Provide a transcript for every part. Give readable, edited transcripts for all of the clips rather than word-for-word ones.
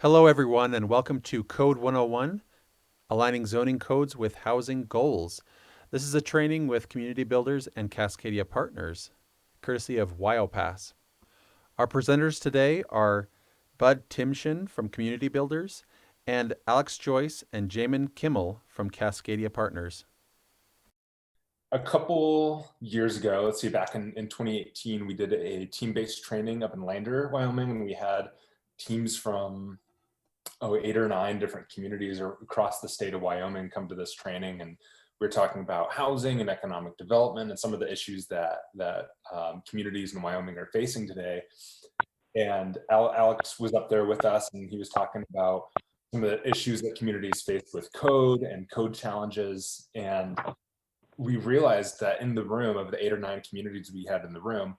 Hello, everyone, and welcome to Code 101, Aligning Zoning Codes with Housing Goals. This is a training with community builders and Cascadia partners, courtesy of WYOPASS. Our presenters today are Bud Timshin from Community Builders and Alex Joyce and Jamin Kimmel from Cascadia Partners. A couple years ago, let's see, back in 2018, we did a team-based training up in Lander, Wyoming, and we had teams from 8 or 9 different communities across the state of Wyoming come to this training, and we were talking about housing and economic development and some of the issues that communities in Wyoming are facing today. And Alex was up there with us, and he was talking about some of the issues that communities face with code and code challenges. And we realized that in the room, of the 8 or 9 communities we had in the room,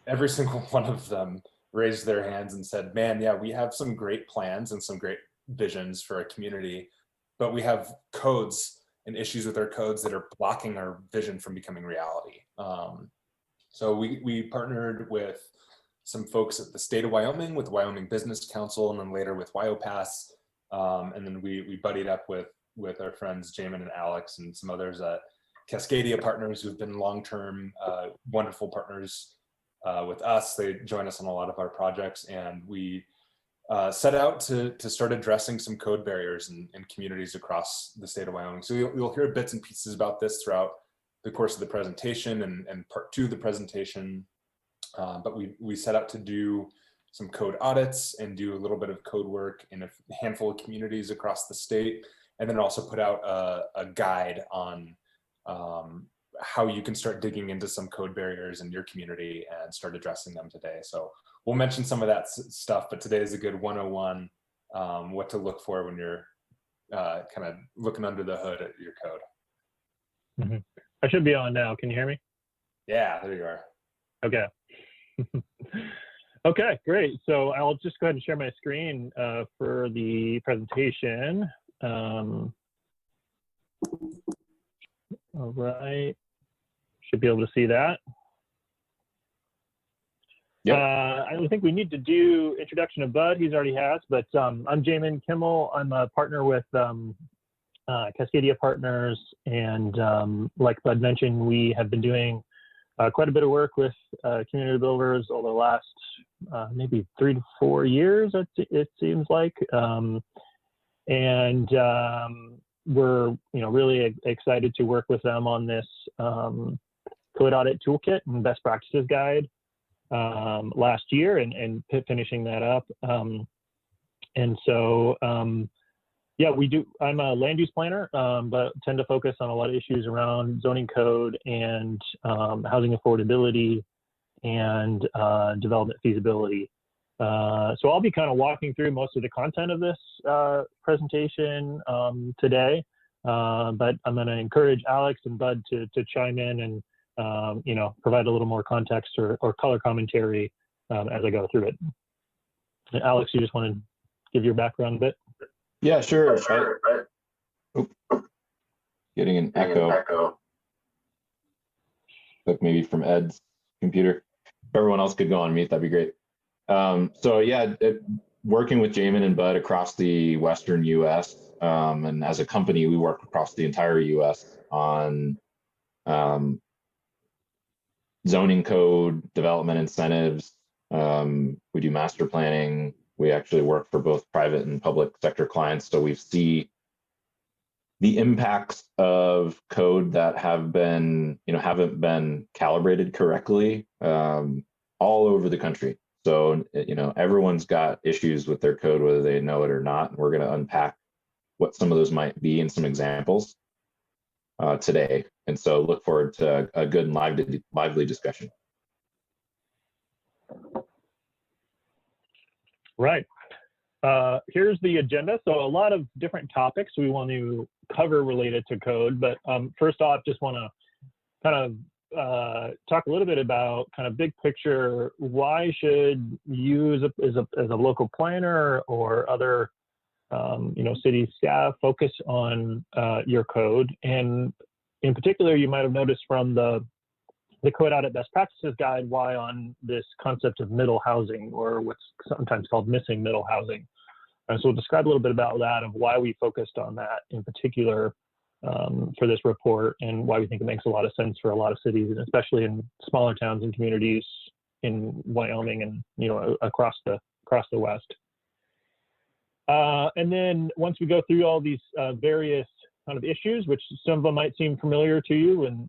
every single one of them raised their hands and said, man, yeah, we have some great plans and some great visions for a community, but we have codes and issues with our codes that are blocking our vision from becoming reality. So we partnered with some folks at the state of Wyoming, with the Wyoming Business Council, and then later with WYOPASS. And then we buddied up with our friends Jamin and Alex and some others at Cascadia Partners, who've been long-term wonderful partners with us. They join us on a lot of our projects, and we set out to start addressing some code barriers in communities across the state of Wyoming. So you'll hear bits and pieces about this throughout the course of the presentation and part 2 of the presentation. But we set out to do some code audits and do a little bit of code work in a handful of communities across the state, and then also put out a guide on how you can start digging into some code barriers in your community and start addressing them today. So we'll mention some of that stuff, but today is a good 101, what to look for when you're kind of looking under the hood at your code. Mm-hmm. I should be on now. Can you hear me? Yeah, there you are. Okay. Okay, great. So I'll just go ahead and share my screen for the presentation. All right, should be able to see that. Yep. I think we need to do introduction of Bud. He's already has, but I'm Jamin Kimmel. I'm a partner with Cascadia Partners, and like Bud mentioned, we have been doing quite a bit of work with community builders over the last maybe 3 to 4 years, it seems like, and we're really excited to work with them on this code audit toolkit and best practices guide last year, and finishing that up. And so yeah, we do. I'm a land use planner, but tend to focus on a lot of issues around zoning code and housing affordability and development feasibility. So I'll be kind of walking through most of the content of this presentation today, but I'm going to encourage Alex and Bud to chime in and provide a little more context or color commentary as I go through it. And Alex, you just want to give your background a bit? Yeah, sure. Getting an echo. Like maybe from Ed's computer. If everyone else could go on mute, that'd be great. So yeah, working with Jamin and Bud across the Western US, and as a company, we work across the entire US on zoning code, development incentives. We do master planning. We actually work for both private and public sector clients. So we see the impacts of code that have been, haven't been calibrated correctly all over the country. So, everyone's got issues with their code, whether they know it or not. And we're going to unpack what some of those might be and some examples today. And so look forward to a good and lively discussion. Right. Here's the agenda. So a lot of different topics we want to cover related to code, but first off, just want to kind of talk a little bit about kind of big picture. Why should you as a local planner or other city staff focus on your code? And in particular, you might have noticed from the code audit best practices guide why on this concept of middle housing, or what's sometimes called missing middle housing. So we'll describe a little bit about that, of why we focused on that in particular for this report, and why we think it makes a lot of sense for a lot of cities, and especially in smaller towns and communities in Wyoming and, you know, across the West. And then once we go through all these various kind of issues, which some of them might seem familiar to you and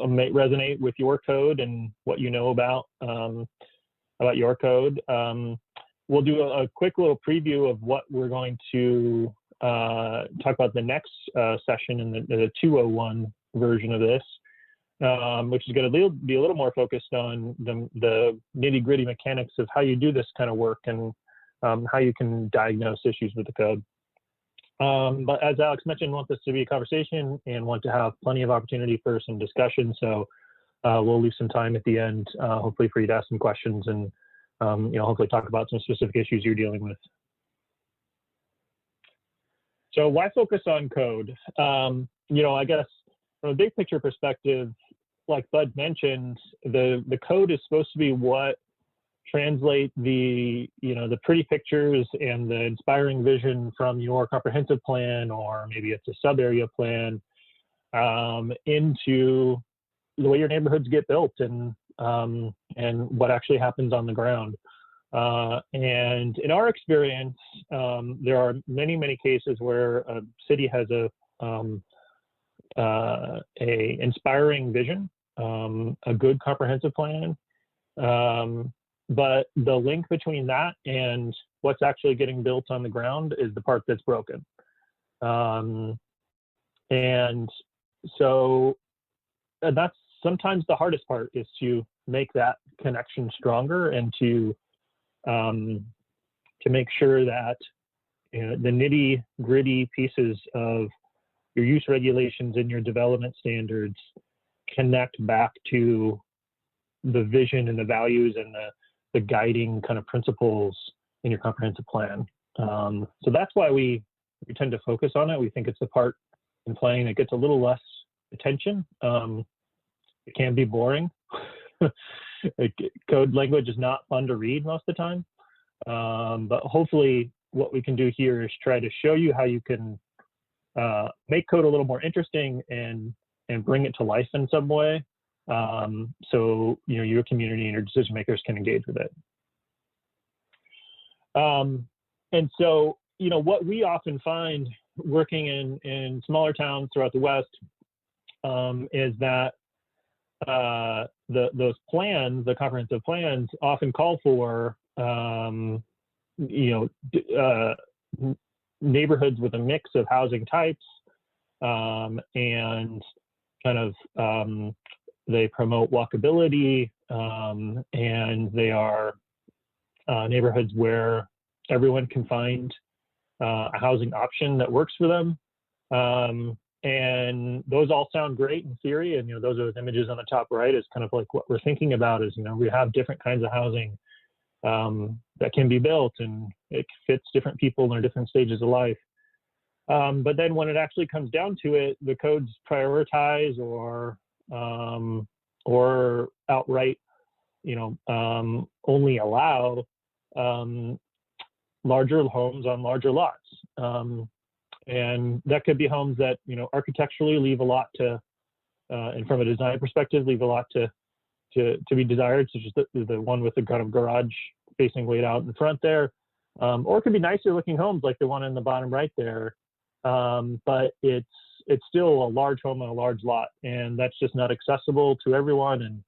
may resonate with your code and what you know about your code, we'll do a quick little preview of what we're going to talk about the next session in the 201 version of this, which is going to be a little more focused on the nitty-gritty mechanics of how you do this kind of work and how you can diagnose issues with the code. But as Alex mentioned, want this to be a conversation and want to have plenty of opportunity for some discussion. So we'll leave some time at the end, hopefully for you to ask some questions and you know, hopefully talk about some specific issues you're dealing with. So why focus on code? You know, I guess from a big picture perspective, like Bud mentioned, the code is supposed to be what translate the, you know, the pretty pictures and the inspiring vision from your comprehensive plan, or maybe it's a sub area plan, into the way your neighborhoods get built and what actually happens on the ground. And in our experience, there are many cases where a city has a inspiring vision, a good comprehensive plan, but the link between that and what's actually getting built on the ground is the part that's broken. And so that's sometimes the hardest part, is to make that connection stronger and to make sure that, you know, the nitty-gritty pieces of your use regulations and your development standards connect back to the vision and the values and the guiding kind of principles in your comprehensive plan. So that's why we tend to focus on it. We think it's the part in planning that gets a little less attention. It can be boring. Code language is not fun to read most of the time. But hopefully what we can do here is try to show you how you can make code a little more interesting and bring it to life in some way. So, you know, your community and your decision makers can engage with it. And so, you know, what we often find working in smaller towns throughout the West is that those plans, the comprehensive plans, often call for you know, neighborhoods with a mix of housing types, and kind of they promote walkability, and they are neighborhoods where everyone can find a housing option that works for them. And those all sound great in theory, and, you know, those are the images on the top right is kind of like what we're thinking about is, you know, we have different kinds of housing that can be built, and it fits different people in their different stages of life. But then when it actually comes down to it, the codes prioritize or outright, you know, only allow larger homes on larger lots. And that could be homes that, you know, architecturally leave a lot to, and from a design perspective, leave a lot to be desired, such as the one with the kind of garage facing laid out in front there. Or it could be nicer looking homes like the one in the bottom right there. But it's still a large home on a large lot, and that's just not accessible to everyone,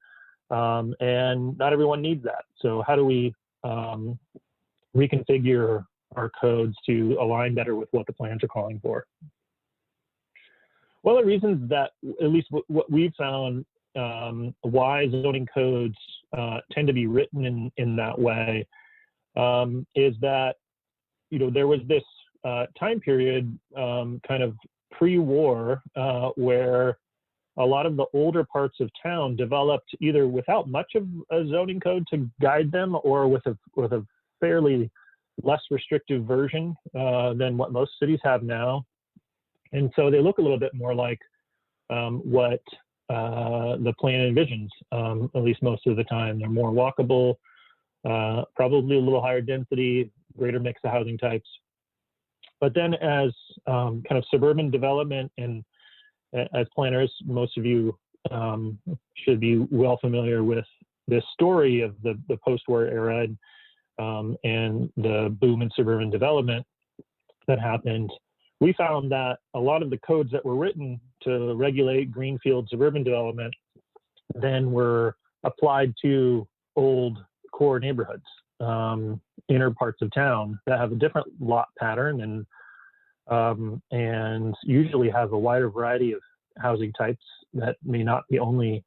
and not everyone needs that. So how do we reconfigure our codes to align better with what the plans are calling for? One of the reasons that, at least what we've found, why zoning codes tend to be written in that way, is that, you know, there was this time period kind of pre-war where a lot of the older parts of town developed either without much of a zoning code to guide them, or with a fairly less restrictive version than what most cities have now. And so they look a little bit more like what the plan envisions, at least most of the time. They're more walkable, probably a little higher density, greater mix of housing types. But then as kind of suburban development, and as planners, most of you should be well familiar with this story of the post-war era and the boom in suburban development that happened. We found that a lot of the codes that were written to regulate greenfield suburban development then were applied to old core neighborhoods, inner parts of town that have a different lot pattern and usually have a wider variety of housing types that may not be only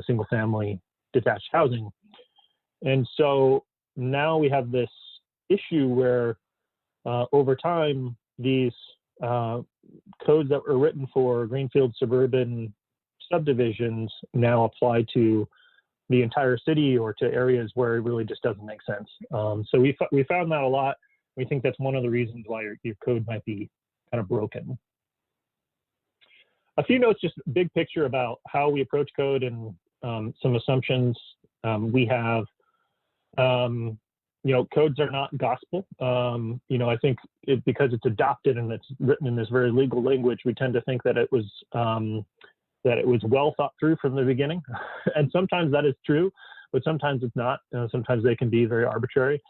single family detached housing. And so now we have this issue where over time, these codes that were written for greenfield suburban subdivisions now apply to the entire city or to areas where it really just doesn't make sense. So we found that a lot. We think that's one of the reasons why your code might be kind of broken. A few notes, just big picture about how we approach code and some assumptions we have. Codes are not gospel. I think because it's adopted and it's written in this very legal language, we tend to think that it was well thought through from the beginning. And sometimes that is true, but sometimes it's not. Sometimes they can be very arbitrary.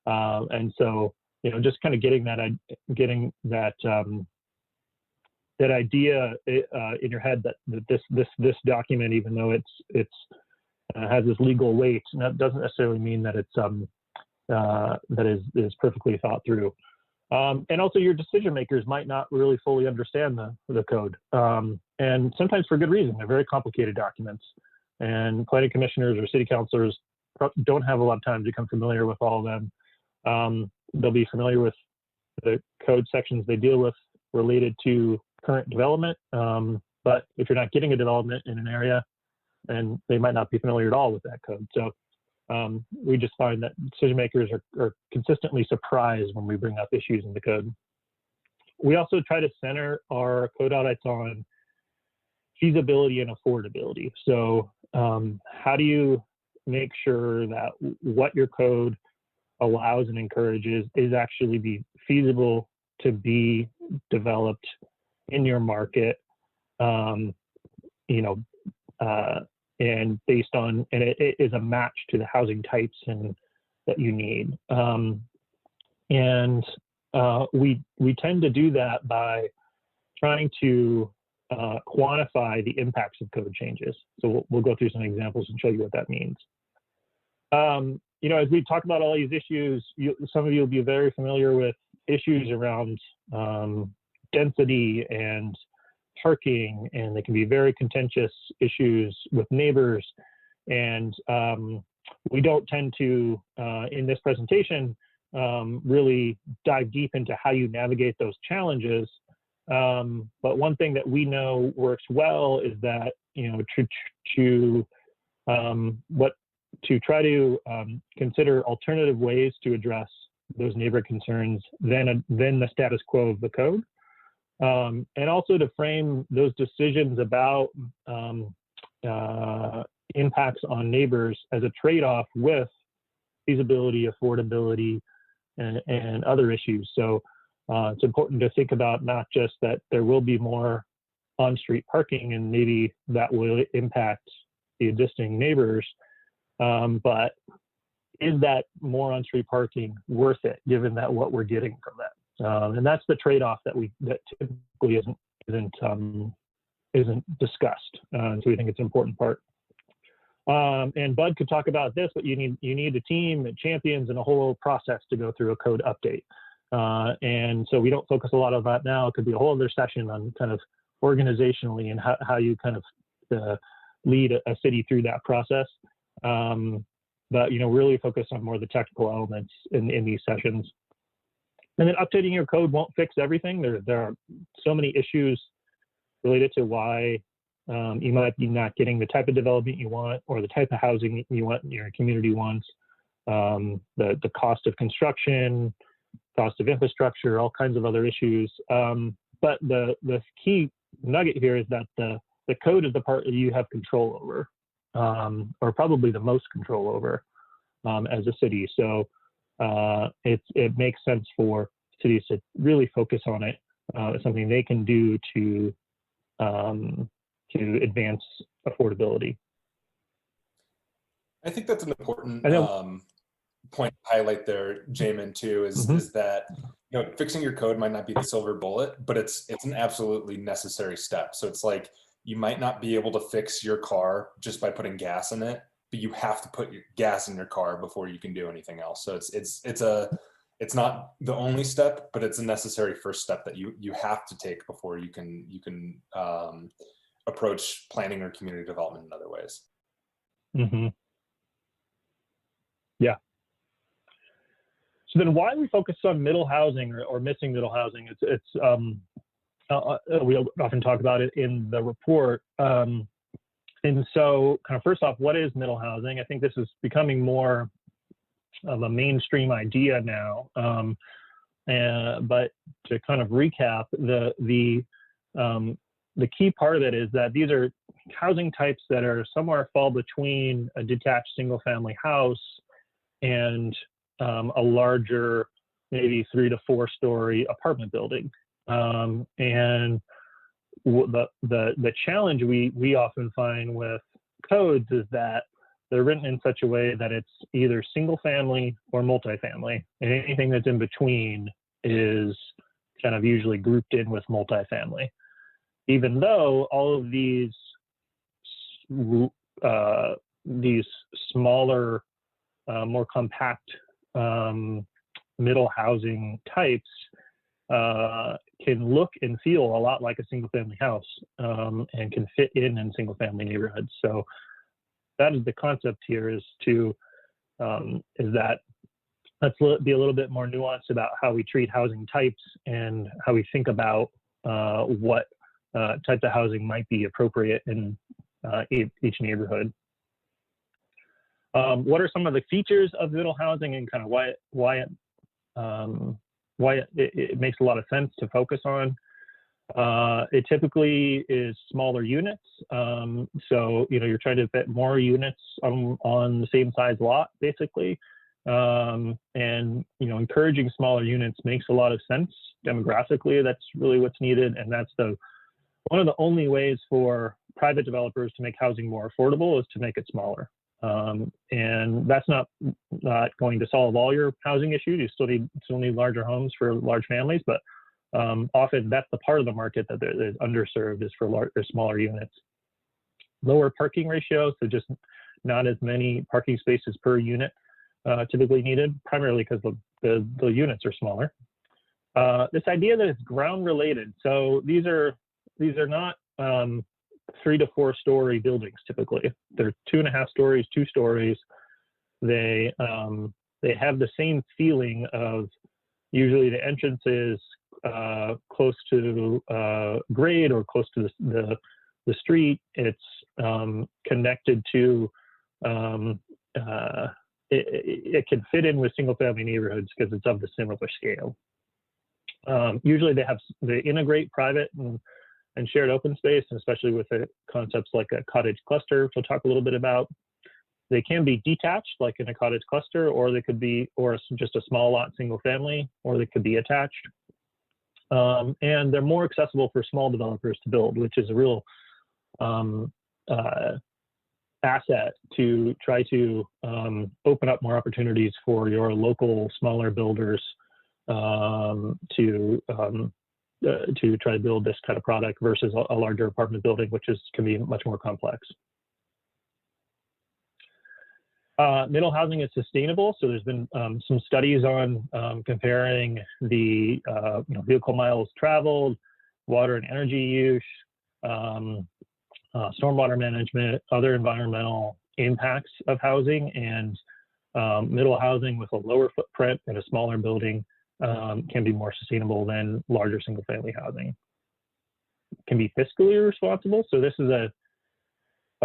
And so, just kind of getting that idea in your head that this document, even though it's has this legal weight, and that doesn't necessarily mean that it's that is perfectly thought through. And also your decision makers might not really fully understand the code. And sometimes for good reason. They're very complicated documents. And planning commissioners or city councilors don't have a lot of time to become familiar with all of them. They'll be familiar with the code sections they deal with related to current development. But if you're not getting a development in an area, then they might not be familiar at all with that code. So we just find that decision makers are consistently surprised when we bring up issues in the code. We also try to center our code audits on feasibility and affordability. So how do you make sure that what your code allows and encourages is actually be feasible to be developed in your market, and based on, and it is a match to the housing types and that you need. We tend to do that by trying to quantify the impacts of code changes. So we'll go through some examples and show you what that means. As we talk about all these issues, some of you will be very familiar with issues around density and parking, and they can be very contentious issues with neighbors. And we don't tend to, in this presentation, really dive deep into how you navigate those challenges. But one thing that we know works well is that, to try to consider alternative ways to address those neighbor concerns than the status quo of the code. And also to frame those decisions about impacts on neighbors as a trade-off with feasibility, affordability, and other issues. So it's important to think about not just that there will be more on-street parking and maybe that will impact the existing neighbors, but is that more on-street parking worth it, given that what we're getting from that? And that's the trade-off that typically isn't discussed. So we think it's an important part. And Bud could talk about this, but you need a team that champions and a whole process to go through a code update. And so we don't focus a lot on that now. It could be a whole other session on kind of organizationally and how you kind of lead a city through that process. But really focus on more of the technical elements in these sessions. And then updating your code won't fix everything. There are so many issues related to why you might be not getting the type of development you want or the type of housing you want your community wants, the cost of construction, cost of infrastructure, all kinds of other issues. But the key nugget here is that the code is the part that you have control over, or probably the most control over as a city. So it makes sense for cities to really focus on it. It's something they can do to advance affordability. I think that's an important then, point to highlight there, Jamin, too, is that, you know, fixing your code might not be the silver bullet, but it's an absolutely necessary step. So it's like, you might not be able to fix your car just by putting gas in it, but you have to put your gas in your car before you can do anything else. So it's not the only step, but it's a necessary first step that you have to take before you can approach planning or community development in other ways. Yeah. So then why we focus on middle housing or missing middle housing? We often talk about it in the report. And so kind of first off, what is middle housing? I think this is becoming more of a mainstream idea now. But to kind of recap, the key part of it is that these are housing types that are somewhere fall between a detached single family house and a larger, maybe 3 to 4 story apartment building. And the challenge we often find with codes is that they're written in such a way that it's either single family or multifamily, and anything that's in between is kind of usually grouped in with multifamily. Even though all of these smaller, more compact middle housing types can look and feel a lot like a single family house, and can fit in single family neighborhoods. So that is the concept here, is that let's be a little bit more nuanced about how we treat housing types and how we think about what types of housing might be appropriate in each neighborhood. What are some of the features of middle housing, and kind of why it makes a lot of sense to focus on? It typically is smaller units. So, you know, you're trying to fit more units on the same size lot, basically. And, you know, encouraging smaller units makes a lot of sense demographically. That's really what's needed. And that's one of the only ways for private developers to make housing more affordable is to make it smaller. And that's not going to solve all your housing issues. You still need larger homes for large families, but often that's the part of the market that is underserved, is for smaller units. Lower parking ratios, so just not as many parking spaces per unit typically needed, primarily because the units are smaller. This idea that it's ground related, so these are not 3 to 4 story buildings typically. They're 2.5 stories, 2 stories. They have the same feeling of, usually the entrance is close to grade or close to the street. It's connected to, it can fit in with single family neighborhoods because it's of the similar scale. Usually they integrate private and shared open space, and especially with concepts like a cottage cluster, which we'll talk a little bit about. They can be detached, like in a cottage cluster, or they could be, just a small lot single family, or they could be attached. And they're more accessible for small developers to build, which is a real asset to try to open up more opportunities for your local smaller builders to try to build this kind of product versus a larger apartment building, which can be much more complex. Middle housing is sustainable. So there's been some studies on comparing the vehicle miles traveled, water and energy use, stormwater management, other environmental impacts of housing, and middle housing with a lower footprint and a smaller building can be more sustainable than larger single family housing. Can be fiscally responsible. So this is a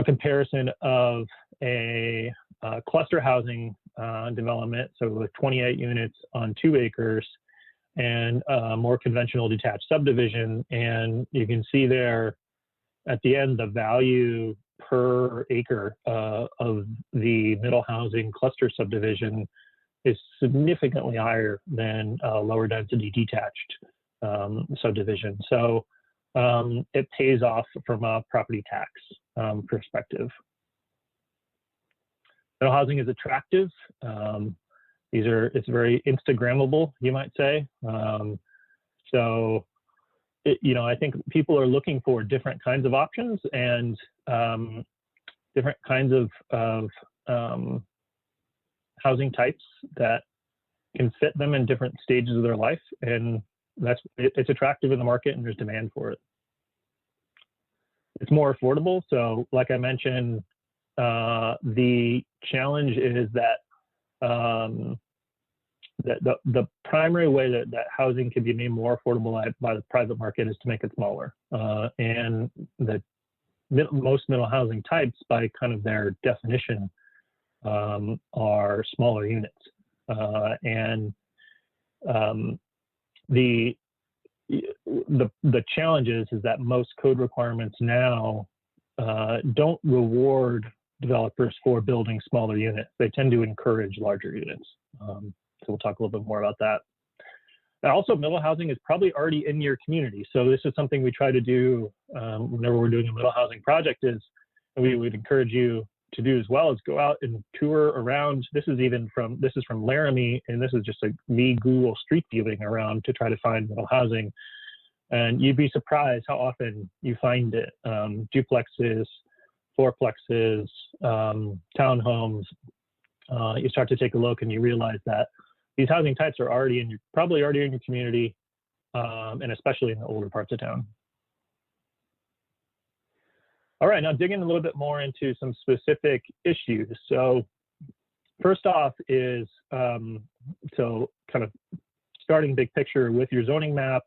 comparison of a cluster housing development, so with 28 units on 2 acres, and a more conventional detached subdivision. And you can see there at the end the value per acre of the middle housing cluster subdivision is significantly higher than lower density detached subdivision. So it pays off from a property tax perspective. Middle housing is attractive. It's very Instagrammable, you might say. I think people are looking for different kinds of options and different kinds of housing types that can fit them in different stages of their life, and it's attractive in the market, and there's demand for it. It's more affordable. So, like I mentioned, the challenge is that the primary way that housing can be made more affordable by the private market is to make it smaller. And most middle housing types, by kind of their definition, are smaller units. The challenge is that most code requirements now don't reward developers for building smaller units. They tend to encourage larger units. So we'll talk a little bit more about that. And also, middle housing is probably already in your community. So this is something we try to do whenever we're doing a middle housing project, and we would encourage you to do as well, is go out and tour around. This is from Laramie, and this is just me Google street viewing around to try to find middle housing. And you'd be surprised how often you find it. Duplexes, fourplexes, townhomes. You start to take a look and you realize that these housing types are probably already in your community, and especially in the older parts of town. All right, now digging a little bit more into some specific issues. So first off is, so kind of starting big picture with your zoning map,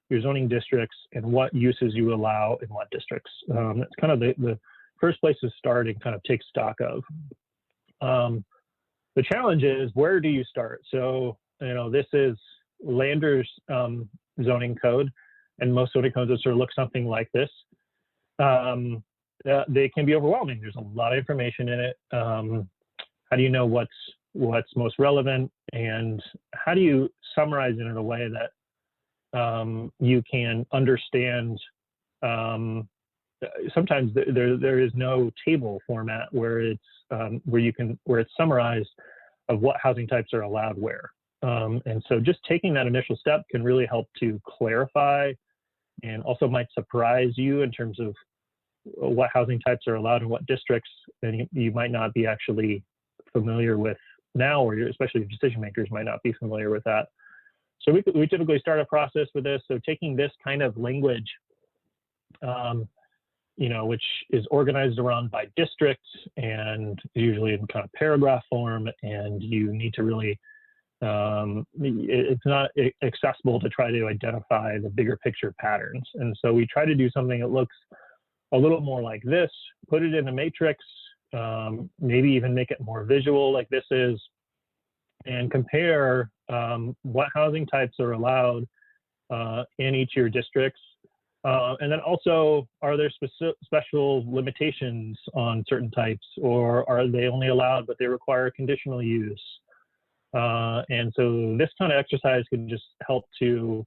your zoning districts, and what uses you allow in what districts. That's kind of the first place to start and kind of take stock of. The challenge is, where do you start? So, this is Lander's zoning code, and most zoning codes sort of look something like this. They can be overwhelming. There's a lot of information in it. How do you know what's most relevant, and how do you summarize it in a way that you can understand? Sometimes there is no table format where it's summarized of what housing types are allowed where. And so just taking that initial step can really help to clarify, and also might surprise you in terms of what housing types are allowed in what districts, and you might not be actually familiar with now, or especially decision makers might not be familiar with that. So we typically start a process with this. So taking this kind of language, which is organized around by district and usually in kind of paragraph form, and you need to really, it's not accessible to try to identify the bigger picture patterns. And so we try to do something that looks a little more like this, put it in a matrix, maybe even make it more visual like this is, and compare what housing types are allowed in each of your districts. And then also, are there special limitations on certain types, or are they only allowed but they require conditional use? And so this kind of exercise can just help to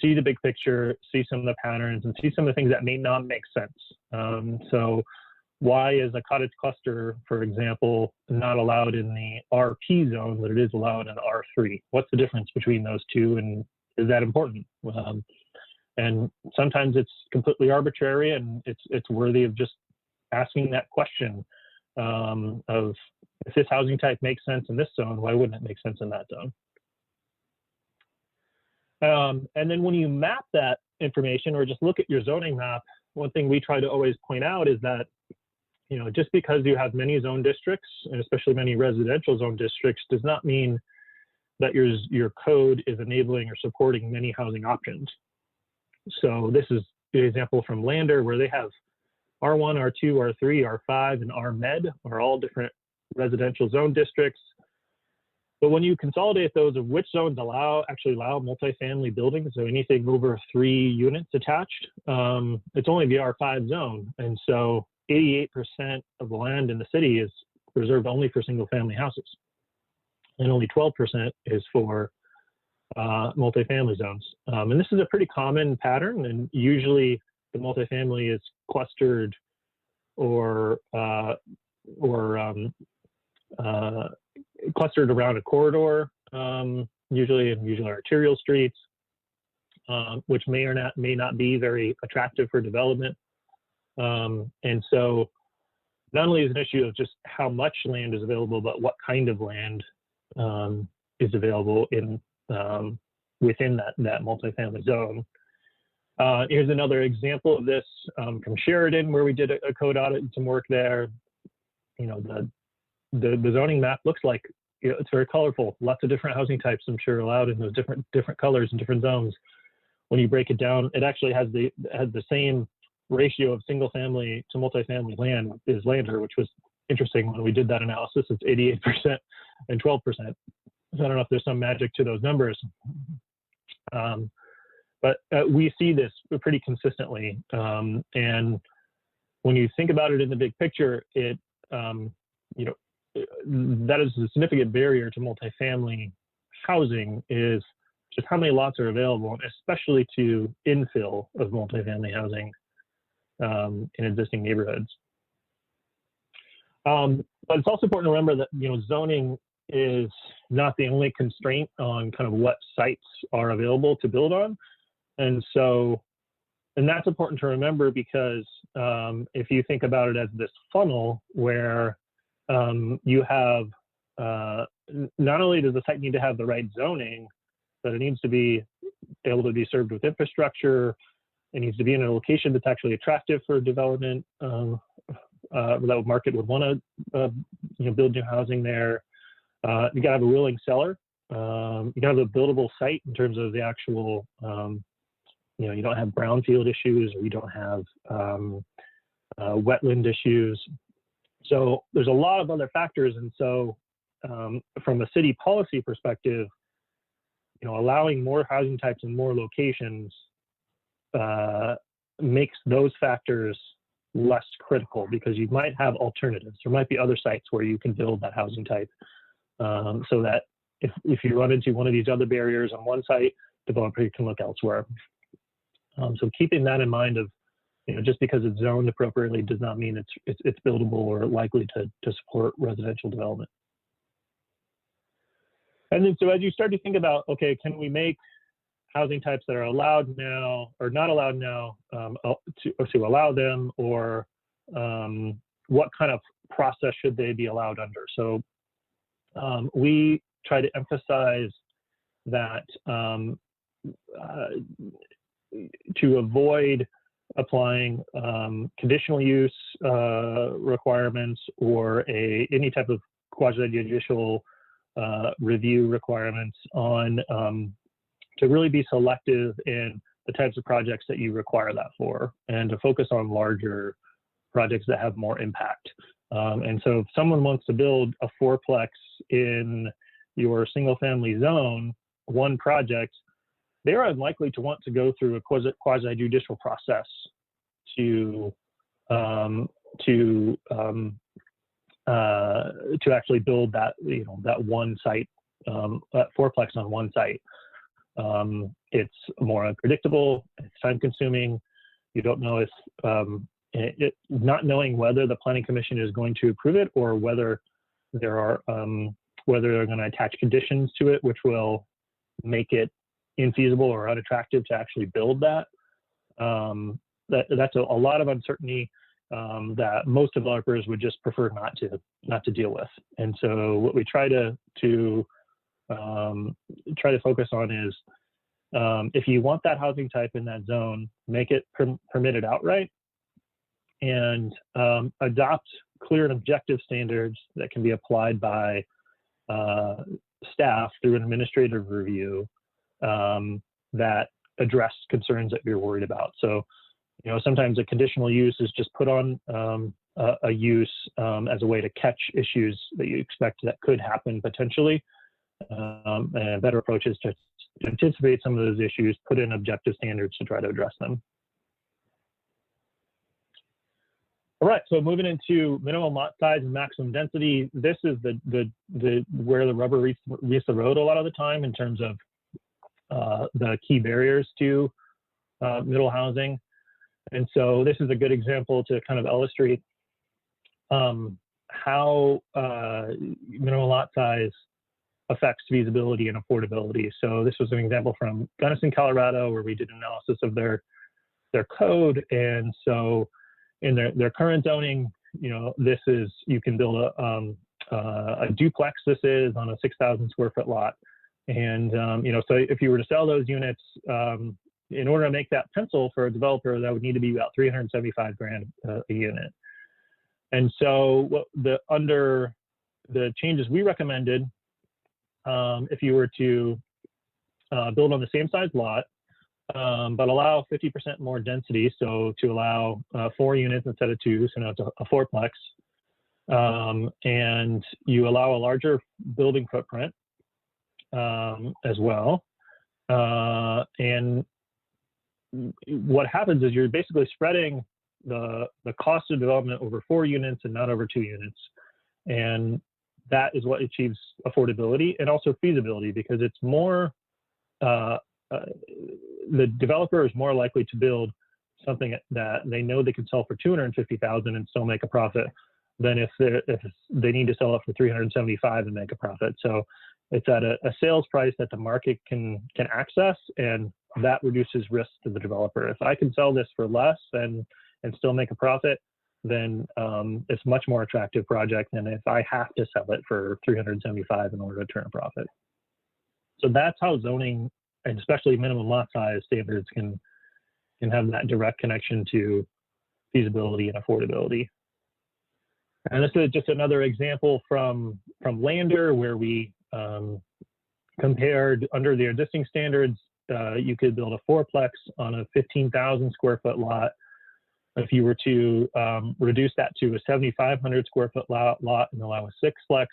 see the big picture, see some of the patterns, and see some of the things that may not make sense. So why is a cottage cluster, for example, not allowed in the RP zone, but it is allowed in R3? What's the difference between those two, and is that important? And sometimes it's completely arbitrary, and it's worthy of just asking that question of, if this housing type makes sense in this zone, why wouldn't it make sense in that zone? And then when you map that information, or just look at your zoning map, one thing we try to always point out is that, just because you have many zone districts, and especially many residential zone districts, does not mean that your code is enabling or supporting many housing options. So this is an example from Lander, where they have R1, R2, R3, R5, and RMed are all different residential zone districts. But when you consolidate those of which zones actually allow multifamily buildings, so anything over 3 units attached, it's only the R5 zone. And so 88% of the land in the city is reserved only for single family houses. and only 12% is for multifamily zones. And this is a pretty common pattern, and usually the multifamily is clustered or clustered around a corridor, usually arterial streets, which may or may not be very attractive for development. And so not only is it an issue of just how much land is available, but what kind of land is available in within that multifamily zone. Here's another example of this from Sheridan, where we did a code audit and some work there. You know, the zoning map looks like, you know, it's very colorful. Lots of different housing types, I'm sure, allowed in those different colors and different zones. When you break it down, it actually has the same ratio of single family to multifamily land as Lander, which was interesting when we did that analysis. It's 88% and 12%. So I don't know if there's some magic to those numbers. But we see this pretty consistently. And when you think about it in the big picture, it, you know, that is a significant barrier to multifamily housing, is just how many lots are available, especially to infill of multifamily housing in existing neighborhoods. But it's also important to remember that, you know, zoning is not the only constraint on kind of what sites are available to build on. And so, and that's important to remember, because if you think about it as this funnel where you have, not only does the site need to have the right zoning, but it needs to be able to be served with infrastructure. It needs to be in a location that's actually attractive for development, that market would want to you know, build new housing there. You gotta have a willing seller. You gotta have a buildable site in terms of the actual, you know, you don't have brownfield issues, or you don't have wetland issues. So there's a lot of other factors. And so from a city policy perspective, you know, allowing more housing types and more locations makes those factors less critical, because you might have alternatives. There might be other sites where you can build that housing type, so that if you run into one of these other barriers on one site, developer can look elsewhere. So keeping that in mind, of, you know, just because it's zoned appropriately does not mean it's buildable or likely to support residential development. And then, so as you start to think about, okay, can we make housing types that are allowed now or not allowed now to allow them, or what kind of process should they be allowed under? So we try to emphasize that to avoid applying conditional use requirements or any type of quasi-judicial review requirements on, to really be selective in the types of projects that you require that for, and to focus on larger projects that have more impact. And so if someone wants to build a fourplex in your single family zone, one project, they're unlikely to want to go through a quasi-judicial process to actually build that, you know, that one site, that fourplex on one site. It's more unpredictable, it's time consuming. You don't know if, not knowing whether the planning commission is going to approve it, or whether there are, whether they're going to attach conditions to it, which will make it infeasible or unattractive to actually build that. That's a lot of uncertainty that most developers would just prefer not to deal with. And so what we try to focus on is, if you want that housing type in that zone, make it permitted outright, and adopt clear and objective standards that can be applied by staff through an administrative review that address concerns that you're worried about. So, you know, sometimes a conditional use is just put on a use as a way to catch issues that you expect that could happen potentially. And a better approach is to anticipate some of those issues, put in objective standards to try to address them. All right, so moving into minimum lot size and maximum density. This is where the rubber meets the road a lot of the time in terms of the key barriers to middle housing. And so this is a good example to kind of illustrate how minimum lot size affects feasibility and affordability. So this was an example from Gunnison, Colorado, where we did analysis of their code. And so in their current zoning, this is, you can build a duplex. This is on a 6,000 square foot lot. And, so if you were to sell those units, in order to make that pencil for a developer, that would need to be about $375,000 a unit. And so under the changes we recommended, if you were to build on the same size lot, but allow 50% more density, so to allow 4 units instead of 2, so now it's a fourplex, and you allow a larger building footprint as well. And what happens is you're basically spreading the cost of development over 4 units and not over 2 units. And that is what achieves affordability and also feasibility, because it's more, the developer is more likely to build something that they know they can sell for $250,000 and still make a profit than if they need to sell it for $375,000 and make a profit. So it's at a sales price that the market can access, and that reduces risk to the developer. If I can sell this for less and still make a profit, then it's a much more attractive project than if I have to sell it for $375,000 in order to turn a profit. So that's how zoning, and especially minimum lot size standards, can have that direct connection to feasibility and affordability. And this is just another example from Lander, where we compared under the existing standards. You could build a fourplex on a 15,000 square foot lot. If you were to reduce that to a 7,500 square foot lot and allow a sixplex,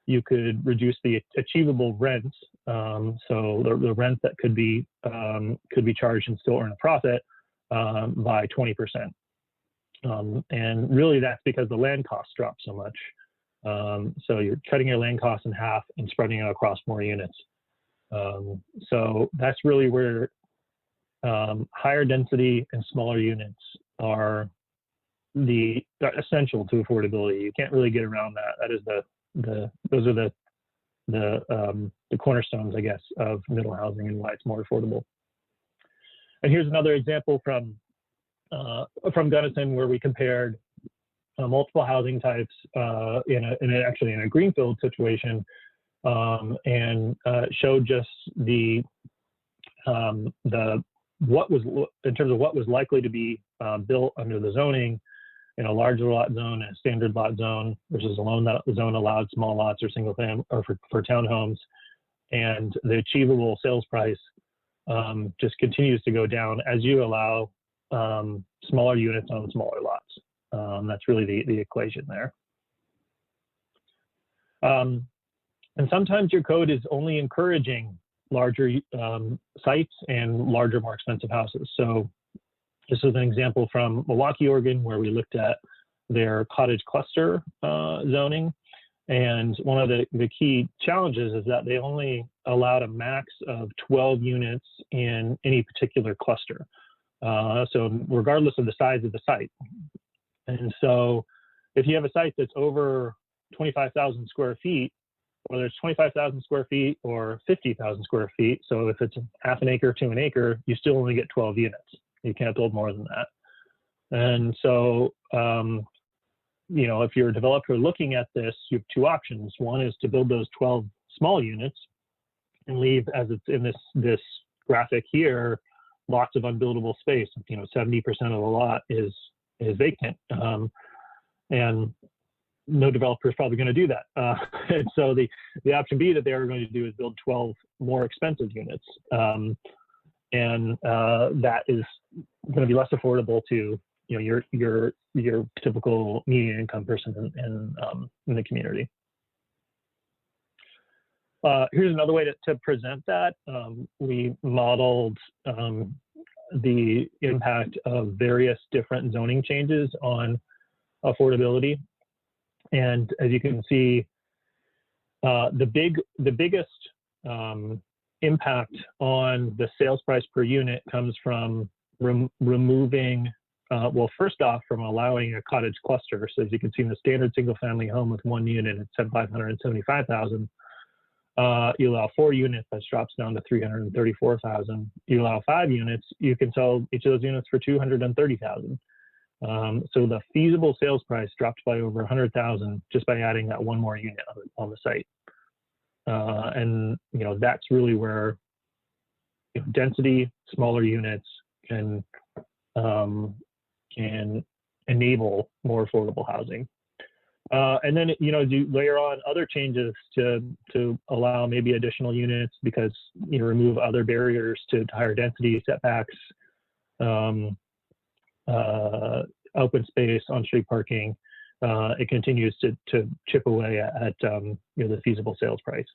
you could reduce the achievable rent. So the rent that could be charged and still earn a profit by 20%. And really that's because the land costs drop so much. So you're cutting your land costs in half and spreading it across more units. So that's really where higher density and smaller units are essential to affordability. You can't really get around that. That is those are the cornerstones, I guess, of middle housing and why it's more affordable. And here's another example from Gunnison, where we compared multiple housing types actually in a greenfield situation, and showed just what was, in terms of what was likely to be built under the zoning in a larger lot zone and a standard lot zone versus a lone zone allowed small lots or single family or for townhomes. And the achievable sales price just continues to go down as you allow smaller units on smaller lots. That's really the equation there. And sometimes your code is only encouraging larger sites and larger, more expensive houses. So this is an example from Milwaukee, Oregon, where we looked at their cottage cluster zoning. And one of the key challenges is that they only allowed a max of 12 units in any particular cluster. So regardless of the size of the site. And so if you have a site that's over 25,000 square feet, whether it's 25,000 square feet or 50,000 square feet, so if it's half an acre to an acre, you still only get 12 units. You can't build more than that. And so, if you're a developer looking at this, you have 2 options. One is to build those 12 small units and leave, as it's in this graphic here, lots of unbuildable space. 70% of the lot is vacant. And no developer is probably going to do that. And so the option B that they are going to do is build 12 more expensive units. And that is going to be less affordable to your typical median income person in the community. Here's another way to present that. We modeled the impact of various different zoning changes on affordability. And as you can see, the biggest impact on the sales price per unit comes from removing, well, first off, from allowing a cottage cluster. So as you can see in the standard single-family home with 1 unit, it's at $575,000. You allow 4 units, that drops down to $334,000. You allow 5 units, you can sell each of those units for $230,000. So the feasible sales price dropped by over $100,000 just by adding that 1 more unit on the site. And that's really where density, smaller units can enable more affordable housing. And then you layer on other changes to allow maybe additional units because you remove other barriers to higher density, setbacks, open space, on-street parking. It continues to chip away at the feasible sales price.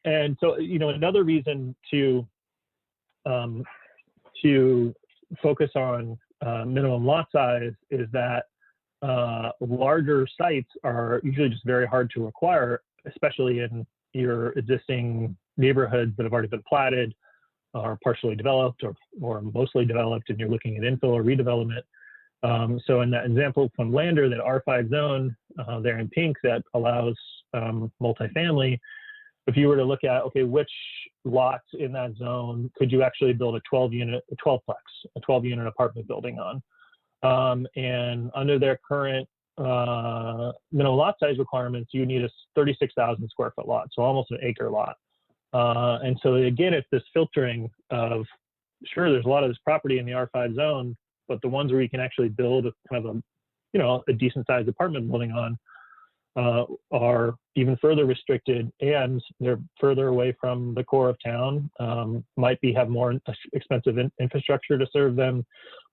And so another reason to focus on minimum lot size is that larger sites are usually just very hard to acquire, especially in your existing neighborhoods that have already been platted, are partially developed or mostly developed, and you're looking at infill or redevelopment. So in that example from Lander, that R5 zone there in pink that allows multifamily, if you were to look at, okay, which lots in that zone could you actually build a 12-unit apartment building on? And under their current minimum lot size requirements, you need a 36,000 square foot lot, so almost an acre lot. And so again, it's this filtering of, sure, there's a lot of this property in the R5 zone, but the ones where you can actually build a kind of a decent sized apartment building on are even further restricted, and they're further away from the core of town, might have more expensive infrastructure to serve them,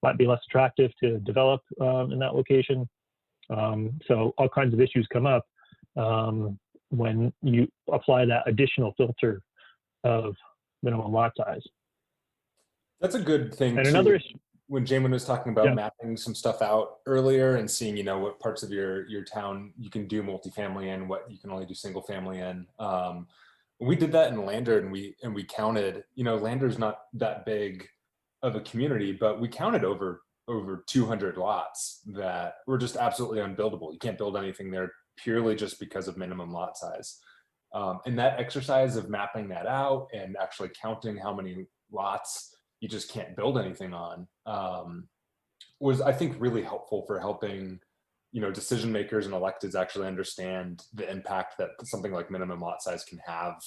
might be less attractive to develop in that location. So all kinds of issues come up when you apply that additional filter of minimum lot size. That's a good thing. And too. another issue, When Jamin was talking about mapping some stuff out earlier and seeing, what parts of your town you can do multifamily in, what you can only do single family in. We did that in Lander, and we counted. Lander's not that big of a community, but we counted over 200 lots that were just absolutely unbuildable. You can't build anything there purely just because of minimum lot size. And that exercise of mapping that out and actually counting how many lots you just can't build anything on was, I think, really helpful for helping, decision makers and electeds actually understand the impact that something like minimum lot size can have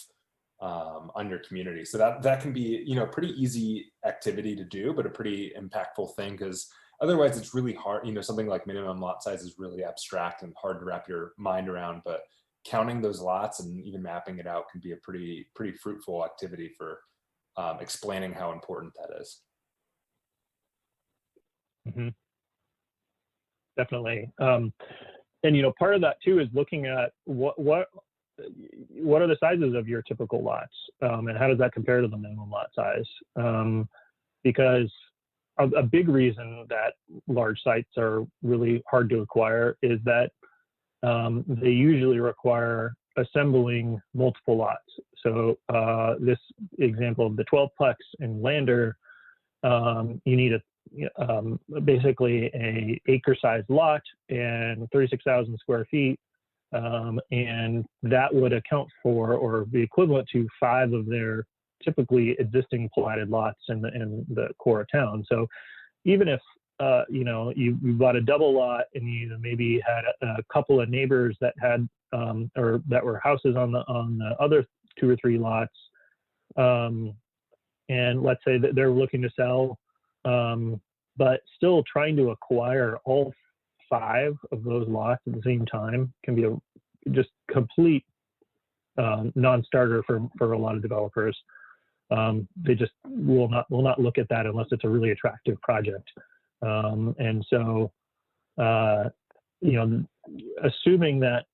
on your community. So that can be, pretty easy activity to do, but a pretty impactful thing, because otherwise it's really hard. Something like minimum lot size is really abstract and hard to wrap your mind around, but counting those lots and even mapping it out can be a pretty fruitful activity for explaining how important that is. Mm-hmm. Definitely. And part of that too is looking at what are the sizes of your typical lots, and how does that compare to the minimum lot size? Because a big reason that large sites are really hard to acquire is that they usually require assembling multiple lots. So this example of the 12-plex in Lander, you need basically a acre-sized lot and 36,000 square feet, and that would account for, or be equivalent to, 5 of their typically existing platted lots in the core of town. So even if you bought a double lot and you maybe had a couple of neighbors that had or that were houses on the other 2 or 3 lots, and let's say that they're looking to sell, but still trying to acquire all 5 of those lots at the same time can be a just complete non-starter for a lot of developers. They just will not look at that unless it's a really attractive project. And so, assuming that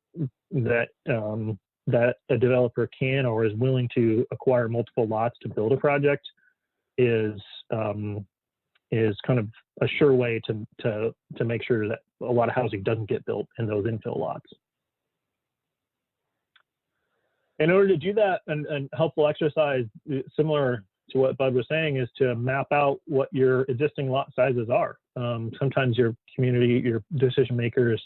a developer can or is willing to acquire multiple lots to build a project is is kind of a sure way to make sure that a lot of housing doesn't get built in those infill lots. In order to do that, and helpful exercise similar to what Bud was saying is to map out what your existing lot sizes are. Sometimes your community, your decision makers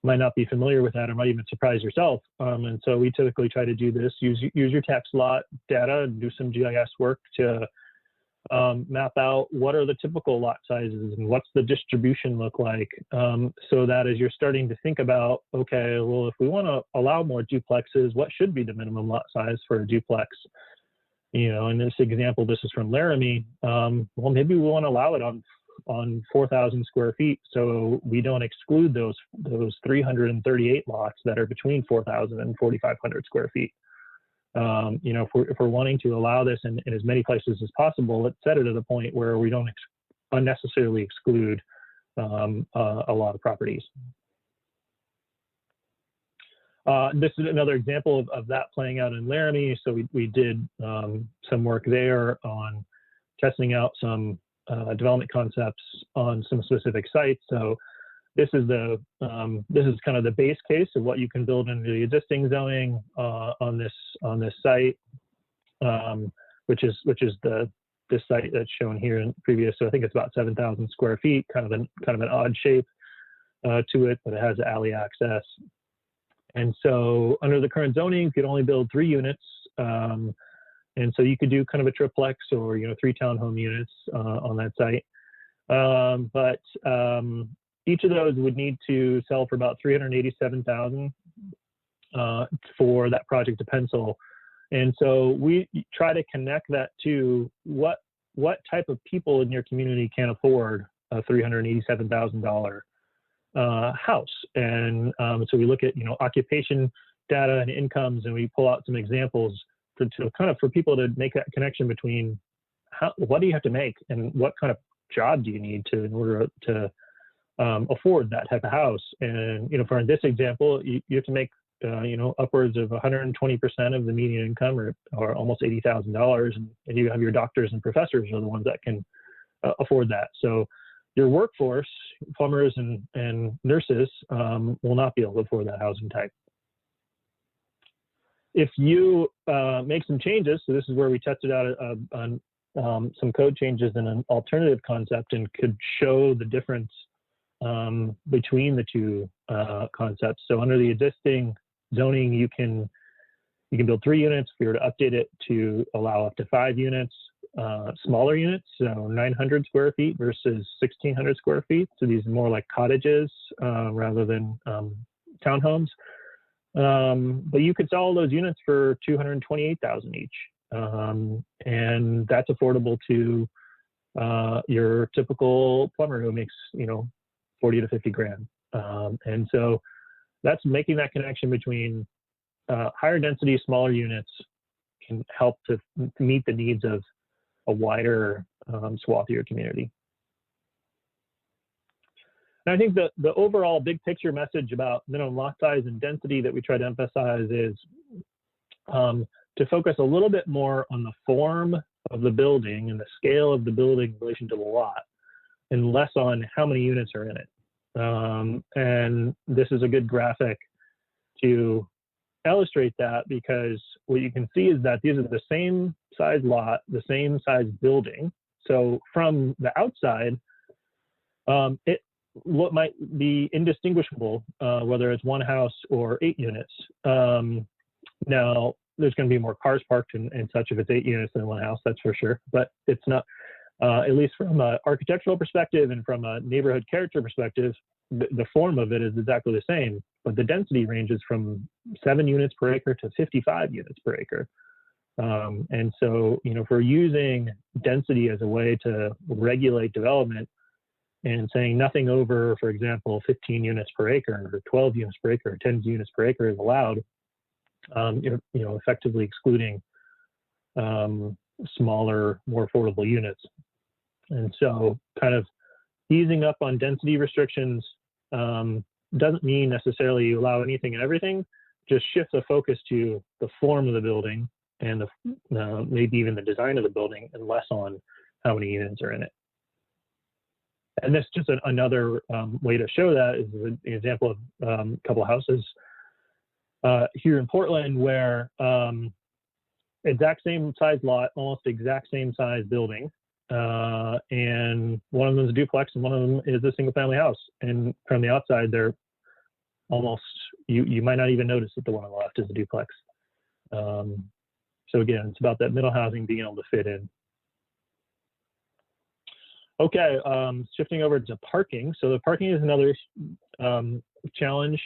might not be familiar with that or might even surprise yourself. And so we typically try to do this, use your tax lot data and do some GIS work to map out what are the typical lot sizes and what's the distribution look like, so that as you're starting to think about, okay, well, if we want to allow more duplexes, what should be the minimum lot size for a duplex? You know, in this example, this is from Laramie. Well, maybe we want to allow it on 4,000 square feet, so we don't exclude those 338 lots that are between 4,000 and 4,500 square feet. You know, if we're wanting to allow this in as many places as possible, let's set it at a point where we don't unnecessarily exclude a lot of properties. This is another example of that playing out in Laramie. So we did some work there on testing out some development concepts on some specific sites. So this is kind of the base case of what you can build into the existing zoning on this site, which is this site that's shown here in previous. So I think it's about 7,000 square feet, kind of an odd shape to it, but it has alley access. And so under the current zoning, you could only build 3 units. And so you could do kind of a triplex or, you know, 3 townhome units on that site. But each of those would need to sell for about $387,000 for that project to pencil. And so we try to connect that to what type of people in your community can afford a $387,000 house. And so we look at, you know, occupation data and incomes, and we pull out some examples for people to make that connection between what do you have to make and what kind of job do you need in order to afford that type of house. And, you know, for this example, you have to make, you know, upwards of 120% of the median income or almost $80,000. And you have your doctors and professors are the ones that can afford that. So your workforce, plumbers and nurses, will not be able to afford that housing type. If you make some changes, so this is where we tested out on some code changes in an alternative concept and could show the difference between the two concepts. So under the existing zoning, you can build 3 units. If you were to update it to allow up to 5 units, smaller units, so 900 square feet versus 1,600 square feet. So these are more like cottages rather than townhomes. But you could sell those units for $228,000 each, and that's affordable to your typical plumber who makes, you know, 40 to 50 grand. And so that's making that connection between higher density, smaller units can help to meet the needs of a wider swath of your community. And I think the overall big picture message about minimum lot size and density that we try to emphasize is to focus a little bit more on the form of the building and the scale of the building in relation to the lot, and less on how many units are in it. And this is a good graphic to illustrate that, because what you can see is that these are the same size lot, the same size building. So from the outside, what might be indistinguishable, whether it's one house or 8 units. Now, there's going to be more cars parked and such if it's 8 units than one house, that's for sure. But it's not, at least from an architectural perspective and from a neighborhood character perspective, the form of it is exactly the same. But the density ranges from 7 units per acre to 55 units per acre. And so, you know, if we're using density as a way to regulate development, and saying nothing over, for example, 15 units per acre or 12 units per acre or 10 units per acre is allowed, you know, effectively excluding smaller, more affordable units. And so kind of easing up on density restrictions doesn't mean necessarily you allow anything and everything, just shift the focus to the form of the building and maybe even the design of the building, and less on how many units are in it. And this just another way to show that is an example of a couple of houses here in Portland where exact same size lot, almost exact same size building. And one of them is a duplex and one of them is a single family house. And from the outside, they're almost, you might not even notice that the one on the left is a duplex. So again, it's about that middle housing being able to fit in. Okay, shifting over to parking. So the parking is another challenge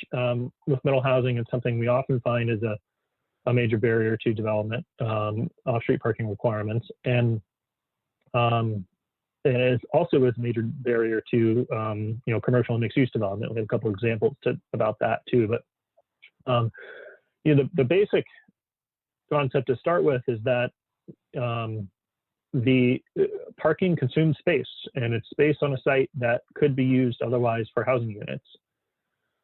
with middle housing, and something we often find is a major barrier to development, off-street parking requirements. And it is also a major barrier to commercial and mixed-use development. We have a couple of examples about that too. But the basic concept to start with is that the parking consumes space, and it's space on a site that could be used otherwise for housing units.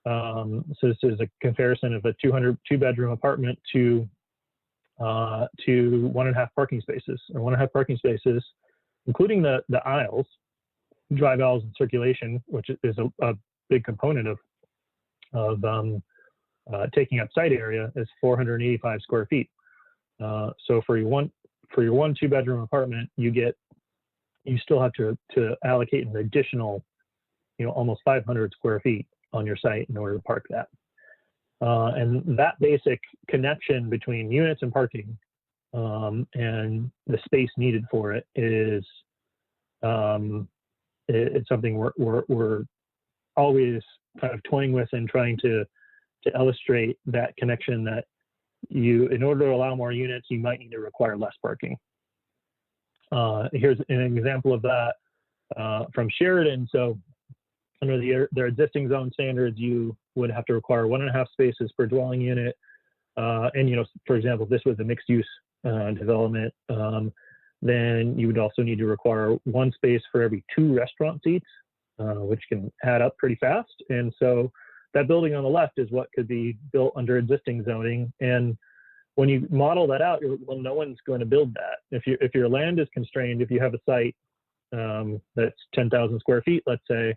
So this is a comparison of a 2-bedroom apartment to 1.5 parking spaces, or 1.5 parking spaces, including the aisles, drive aisles and circulation, which is a big component of taking up site area, is 485 square feet. So for your 2-bedroom apartment, you still have to allocate an additional, almost 500 square feet on your site in order to park that. And that basic connection between units and parking and the space needed for it is it's something we're always kind of toying with and trying to illustrate that connection, that in order to allow more units, you might need to require less parking. Here's an example of that from Sheridan. So under their existing zone standards, you would have to require 1.5 spaces per dwelling unit. And, for example, if this was a mixed use development, then you would also need to require 1 space for every 2 restaurant seats, which can add up pretty fast. And so that building on the left is what could be built under existing zoning. And when you model that out, well, no one's going to build that. If your land is constrained, if you have a site that's 10,000 square feet, let's say,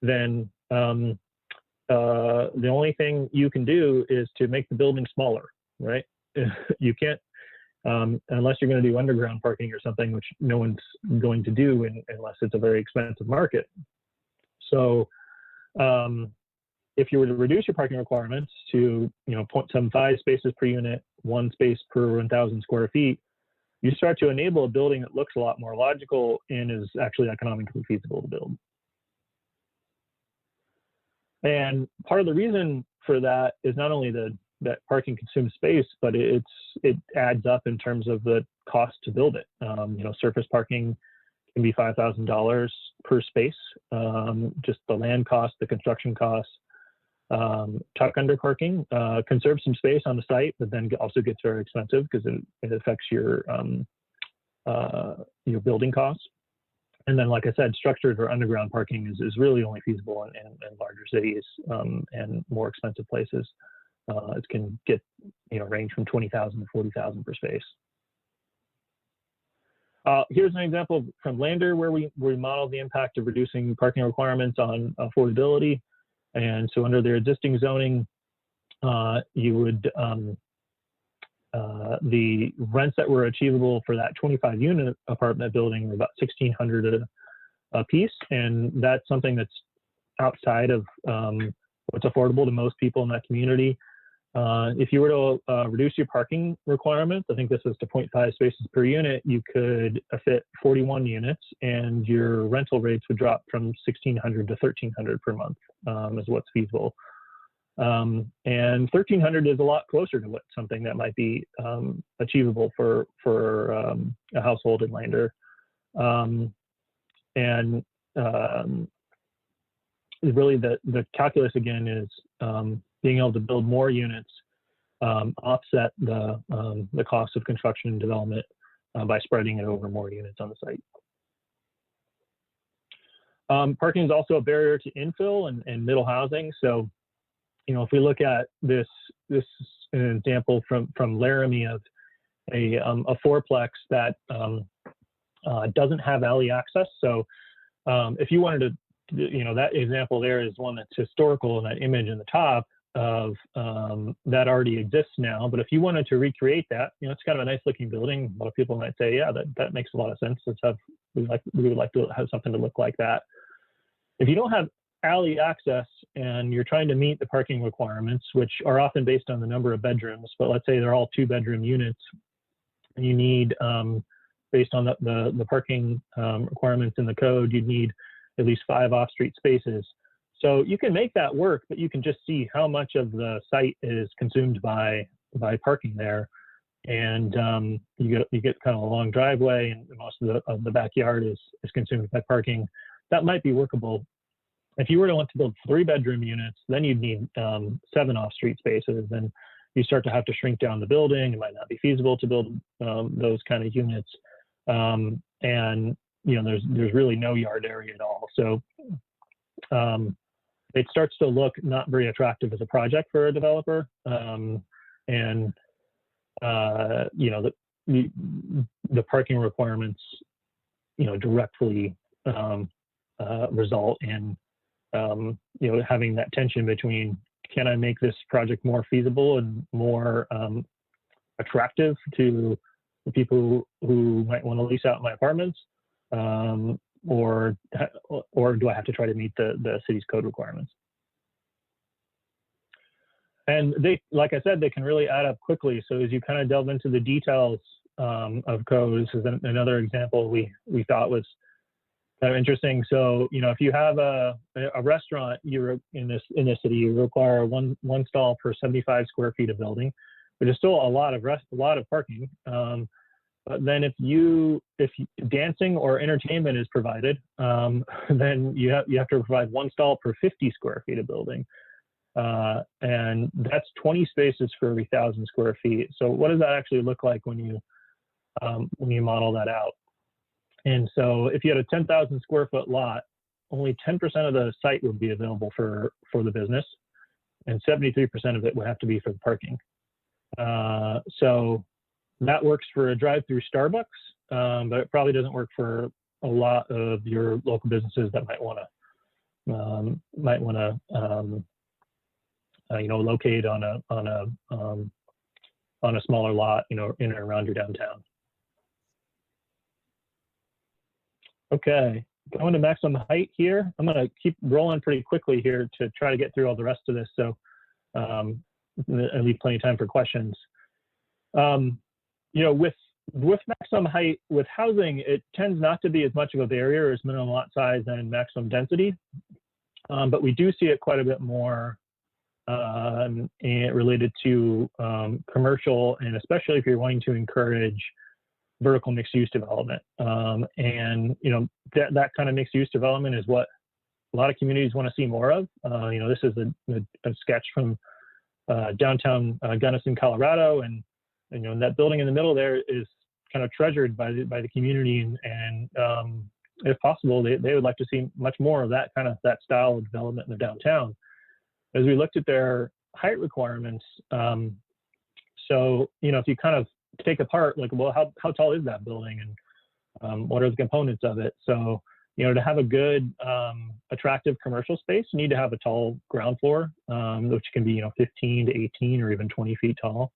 then the only thing you can do is to make the building smaller, right? You can't, unless you're going to do underground parking or something, which no one's going to do unless it's a very expensive market. So if you were to reduce your parking requirements to 0.75 spaces per unit, 1 space per 1,000 square feet, you start to enable a building that looks a lot more logical and is actually economically feasible to build. And part of the reason for that is not only that parking consumes space, but it adds up in terms of the cost to build it. Surface parking can be $5,000 per space, just the land cost, the construction costs. Tuck under parking conserves some space on the site, but then also gets very expensive because it affects your building costs. And then, like I said, structured or underground parking is really only feasible in larger cities and more expensive places. It can get range from 20,000 to 40,000 per space. Here's an example from Lander where we modeled the impact of reducing parking requirements on affordability. And so under their existing zoning, you would, the rents that were achievable for that 25-unit apartment building were about $1,600 a piece. And that's something that's outside of what's affordable to most people in that community. If you were to reduce your parking requirements, I think this was to 0.5 spaces per unit, you could fit 41 units and your rental rates would drop from $1,600 to $1,300 per month is what's feasible. And $1,300 is a lot closer to what something that might be achievable for a household in Lander. Really the calculus again is being able to build more units, offset the cost of construction and development by spreading it over more units on the site. Parking is also a barrier to infill and middle housing. So, if we look at this is an example from Laramie of a fourplex that doesn't have alley access. So If you wanted to, that example there is one that's historical, and that image in the top of that already exists now. But if you wanted to recreate that, it's kind of a nice looking building. A lot of people might say, yeah, that makes a lot of sense. We would like to have something to look like that. If you don't have alley access and you're trying to meet the parking requirements, which are often based on the number of bedrooms, but let's say they're all 2-bedroom units, and you need, based on the parking requirements in the code, you'd need at least 5 off-street spaces. So you can make that work, but you can just see how much of the site is consumed by parking there, and you get kind of a long driveway, and most of the backyard is consumed by parking. That might be workable. If you were to want to build 3-bedroom units, then you'd need 7 off-street spaces, and you start to have to shrink down the building. It might not be feasible to build those kind of units, and there's really no yard area at all. So it starts to look not very attractive as a project for a developer, and the parking requirements directly result in having that tension between, can I make this project more feasible and more attractive to the people who might want to lease out my apartments, or do I have to try to meet the city's code requirements? And like I said, they can really add up quickly. So as you kind of delve into the details of code, this is another example we thought was kind of interesting. So if you have a restaurant, you're in this city, you require one stall per 75 square feet of building, which is still a lot of parking. But then if dancing or entertainment is provided, then you have to provide 1 stall per 50 square feet of building, and that's 20 spaces for every 1,000 square feet. So what does that actually look like when you model that out? And so if you had a 10,000 square foot lot, only 10% of the site would be available for the business, and 73% of it would have to be for the parking. So that works for a drive-through Starbucks, but it probably doesn't work for a lot of your local businesses that might want to locate on a smaller lot, in and around your downtown. Okay, going to maximum height here. I'm going to keep rolling pretty quickly here to try to get through all the rest of this, so I leave plenty of time for questions. With maximum height, with housing, it tends not to be as much of a barrier as minimum lot size and maximum density, but we do see it quite a bit more related to commercial, and especially if you're wanting to encourage vertical mixed-use development. And that kind of mixed-use development is what a lot of communities want to see more of. This is a sketch from downtown Gunnison, Colorado, and that building in the middle there is kind of treasured by the community, and if possible, they would like to see much more of that style of development in the downtown. As we looked at their height requirements, so if you kind of take apart, like, well, how tall is that building, and what are the components of it? So to have a good attractive commercial space, you need to have a tall ground floor, which can be 15 to 18 or even 20 feet tall.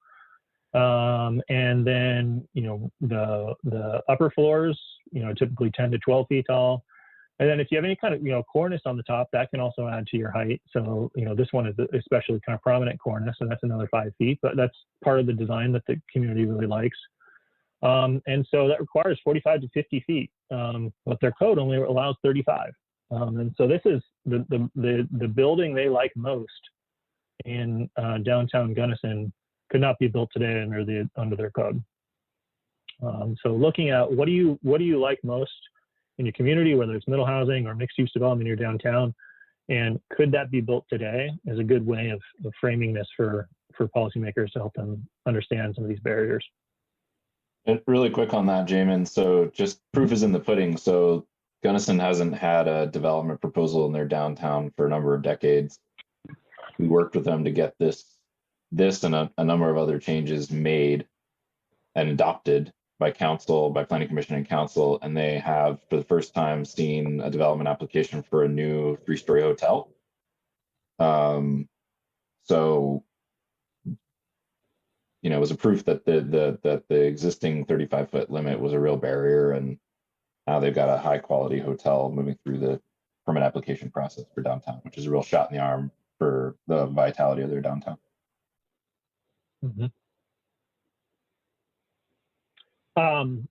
And then, the upper floors, typically 10 to 12 feet tall. And then if you have any kind of, cornice on the top, that can also add to your height. So, this one is especially kind of prominent cornice, and that's another 5 feet, but that's part of the design that the community really likes. And so that requires 45 to 50 feet, but their code only allows 35. And so this is the building they like most in downtown Gunnison could not be built today under their code. So looking at what do you like most in your community, whether it's middle housing or mixed use development in your downtown, and could that be built today, is a good way of framing this for policymakers to help them understand some of these barriers. And really quick on that, Jamin. So just proof is in the pudding. So Gunnison hasn't had a development proposal in their downtown for a number of decades. We worked with them to get this and a number of other changes made and adopted. by council, by planning commission and council, and they have for the first time seen a development application for a new 3-story hotel. So, you know, it was a proof that the existing 35-foot limit was a real barrier, and now they've got a high quality hotel moving through the permit application process for downtown, which is a real shot in the arm for the vitality of their downtown. Mm-hmm.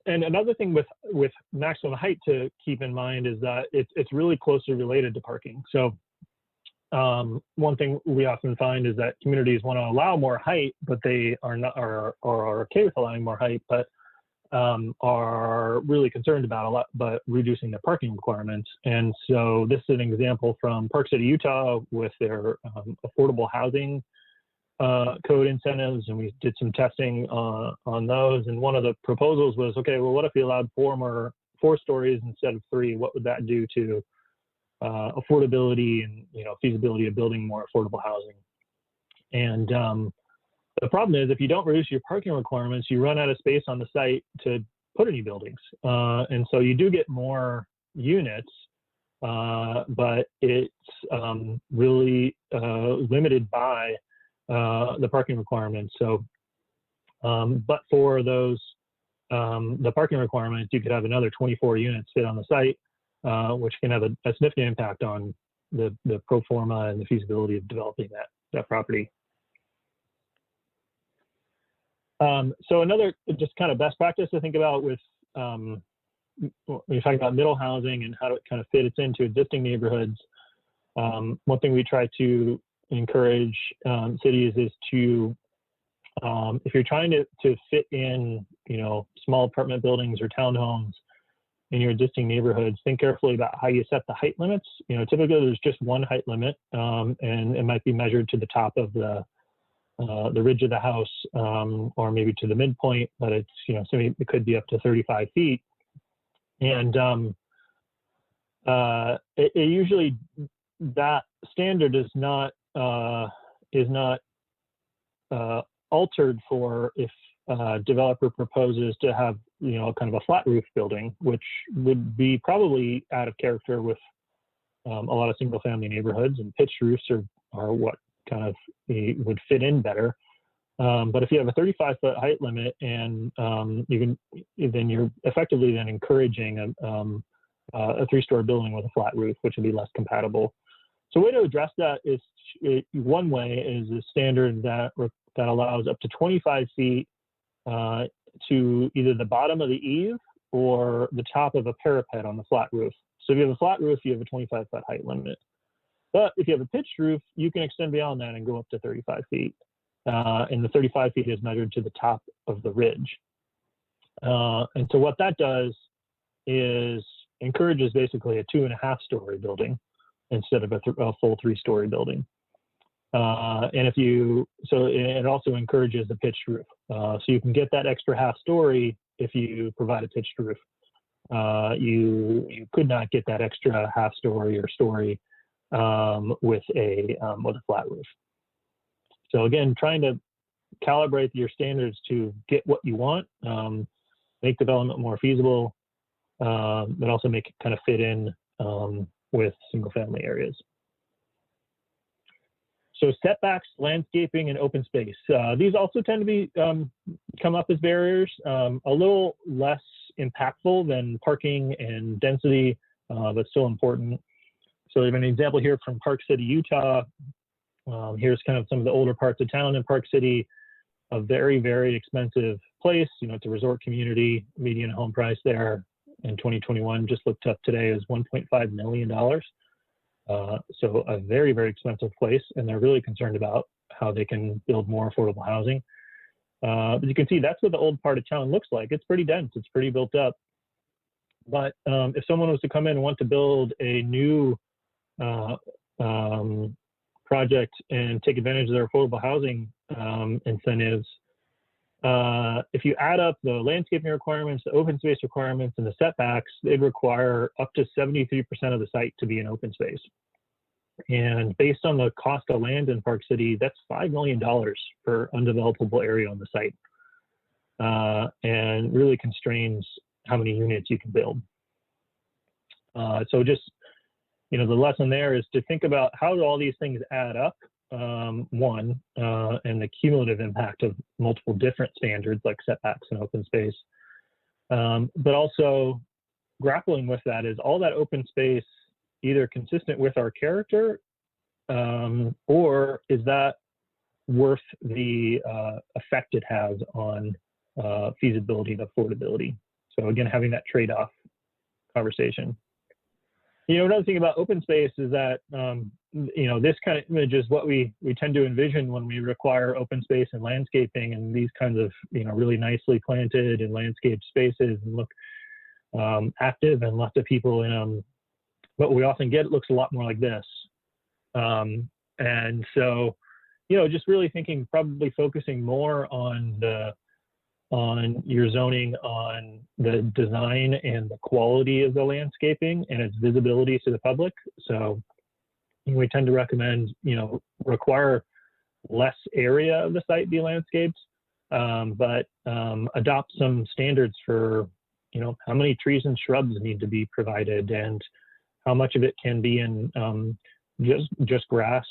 And another thing with maximum height to keep in mind is that it's really closely related to parking. So one thing we often find is that communities want to allow more height, but they are not are okay with allowing more height, but are really concerned about reducing the parking requirements. And so this is an example from Park City, Utah, with their affordable housing code incentives, and we did some testing on those. And one of the proposals was, okay, well, what if we allowed 4 stories instead of 3? What would that do to affordability and feasibility of building more affordable housing? And the problem is, if you don't reduce your parking requirements, you run out of space on the site to put any buildings, and so you do get more units, but it's really limited by the parking requirements. So, but for those, the parking requirements, you could have another 24 units fit on the site, which can have a significant impact on the pro forma and the feasibility of developing that property. So another just kind of best practice to think about with when you're talking about middle housing and how it kind of fits into existing neighborhoods. One thing we try to encourage cities is to, if you're trying to fit in, small apartment buildings or townhomes in your existing neighborhoods, think carefully about how you set the height limits. Typically there's just one height limit, and it might be measured to the top of the ridge of the house, or maybe to the midpoint, but it's, so it could be up to 35 feet. And it usually, that standard is not altered for if a developer proposes to have, kind of a flat roof building, which would be probably out of character with a lot of single family neighborhoods, and pitched roofs are what kind of would fit in better. But if you have a 35-foot height limit, and then you're effectively then encouraging a 3-story building with a flat roof, which would be less compatible. So a way to address that is, one way is a standard that allows up to 25 feet to either the bottom of the eave or the top of a parapet on the flat roof. So if you have a flat roof, you have a 25-foot height limit. But if you have a pitched roof, you can extend beyond that and go up to 35 feet. And the 35 feet is measured to the top of the ridge. And so what that does is encourages basically a 2.5-story building instead of a full 3-story building. And it also encourages a pitched roof. So you can get that extra half story if you provide a pitched roof. You could not get that extra half story or story with a flat roof. So again, trying to calibrate your standards to get what you want, make development more feasible, but also make it kind of fit in with single family areas. So setbacks, landscaping, and open space. These also tend to be come up as barriers, a little less impactful than parking and density, but still important. So we have an example here from Park City, Utah. Here's kind of some of the older parts of town in Park City. A very, very expensive place. It's a resort community. Median home price there in 2021, just looked up today, is $1.5 million. So a very, very expensive place, and they're really concerned about how they can build more affordable housing. But you can see that's what the old part of town looks like. It's pretty dense. It's pretty built up. But if someone was to come in and want to build a new project and take advantage of their affordable housing incentives, if you add up the landscaping requirements, the open space requirements, and the setbacks, they'd require up to 73% of the site to be an open space. And based on the cost of land in Park City, that's $5 million per undevelopable area on the site. and really constrains how many units you can build. So just, the lesson there is to think about how do all these things add up, and the cumulative impact of multiple different standards like setbacks and open space. But also grappling with that, is all that open space either consistent with our character, or is that worth the effect it has on feasibility and affordability? So again, having that trade-off conversation. Another thing about open space is that, this kind of image is what we tend to envision when we require open space and landscaping and these kinds of, really nicely planted and landscaped spaces and look active and lots of people in them. But we often get, it looks a lot more like this. And so, just really thinking, probably focusing more on your zoning, on the design and the quality of the landscaping and its visibility to the public. So we tend to recommend, require less area of the site be landscaped, but adopt some standards for, how many trees and shrubs need to be provided and how much of it can be in just grass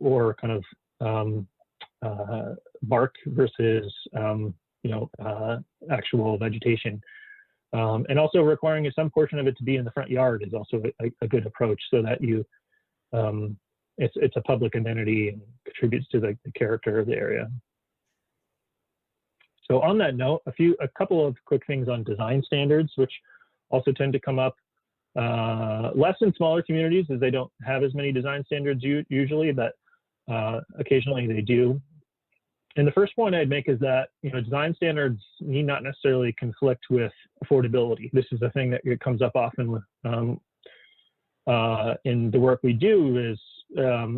or kind of bark versus actual vegetation, and also requiring some portion of it to be in the front yard is also a good approach, so that it's a public amenity and contributes to the character of the area. So on that note, a couple of quick things on design standards, which also tend to come up less in smaller communities, as they don't have as many design standards usually, but occasionally they do. And the first point I'd make is that, design standards need not necessarily conflict with affordability. This is a thing that comes up often with, in the work we do, is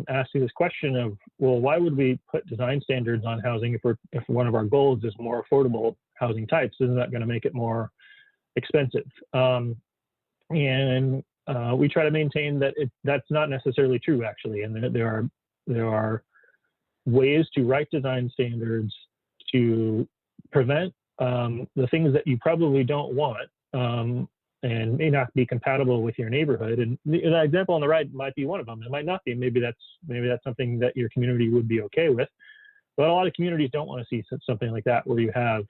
asking this question of, well, why would we put design standards on housing if one of our goals is more affordable housing types? Isn't that going to make it more expensive? And we try to maintain that that's not necessarily true, actually, and there are ways to write design standards to prevent the things that you probably don't want and may not be compatible with your neighborhood. And the example on the right might be one of them. It might not be. Maybe that's something that your community would be okay with. But a lot of communities don't want to see something like that, where you have,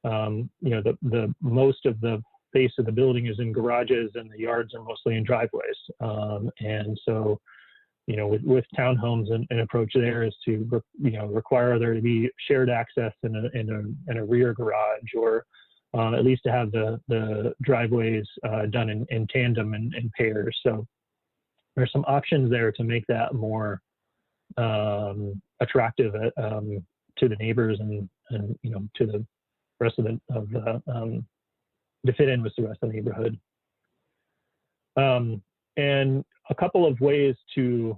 the most of the face of the building is in garages and the yards are mostly in driveways. And so, with townhomes, an approach there is to, require there to be shared access in a rear garage, or at least to have the driveways done in tandem and in pairs. So there's some options there to make that more attractive to the neighbors and to the rest of to fit in with the rest of the neighborhood. And a couple of ways to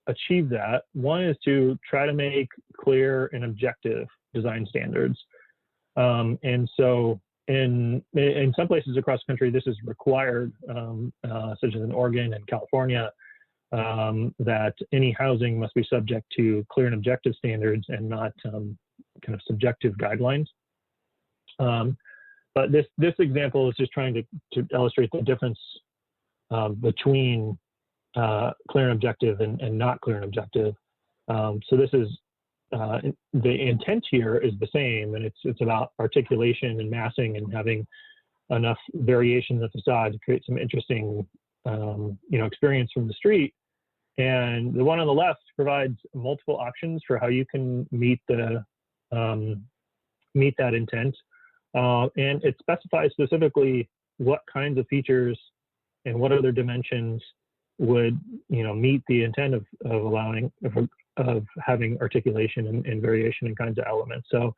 achieve that. One is to try to make clear and objective design standards. And so in some places across the country, this is required, such as in Oregon and California, that any housing must be subject to clear and objective standards and not kind of subjective guidelines. But this example is just trying to illustrate the difference between clear and objective and not clear and objective. So this is the intent here is the same, and it's about articulation and massing and having enough variations at the side to create some interesting experience from the street. And the one on the left provides multiple options for how you can meet that intent, and it specifies specifically what kinds of features and what other dimensions would meet the intent of having articulation and variation in kinds of elements. So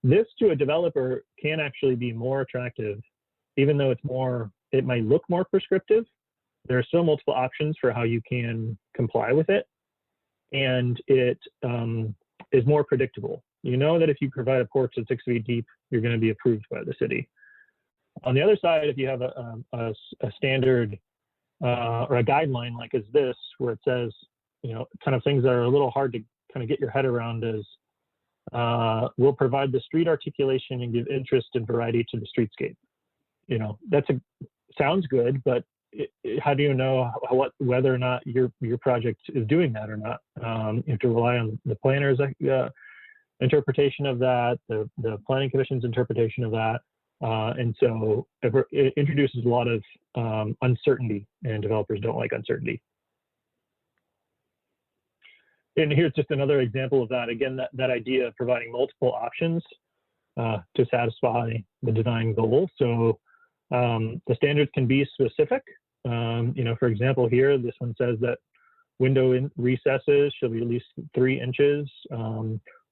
this, to a developer, can actually be more attractive, even though it might look more prescriptive. There are still multiple options for how you can comply with it, and it is more predictable. You know that if you provide a porch that's 6 feet deep, you're going to be approved by the city. On the other side, if you have a standard or a guideline like is this, where it says, kind of things that are a little hard to kind of get your head around, as will provide the street articulation and give interest and variety to the streetscape. Sounds good, but how do you know whether or not your project is doing that or not? You have to rely on the planner's interpretation of that, the planning commission's interpretation of that, and so it introduces a lot of uncertainty, and developers don't like uncertainty. And here's just another example of that. Again, that idea of providing multiple options to satisfy the design goal. So the standards can be specific. For example, here, this one says that window recesses should be at least 3 inches,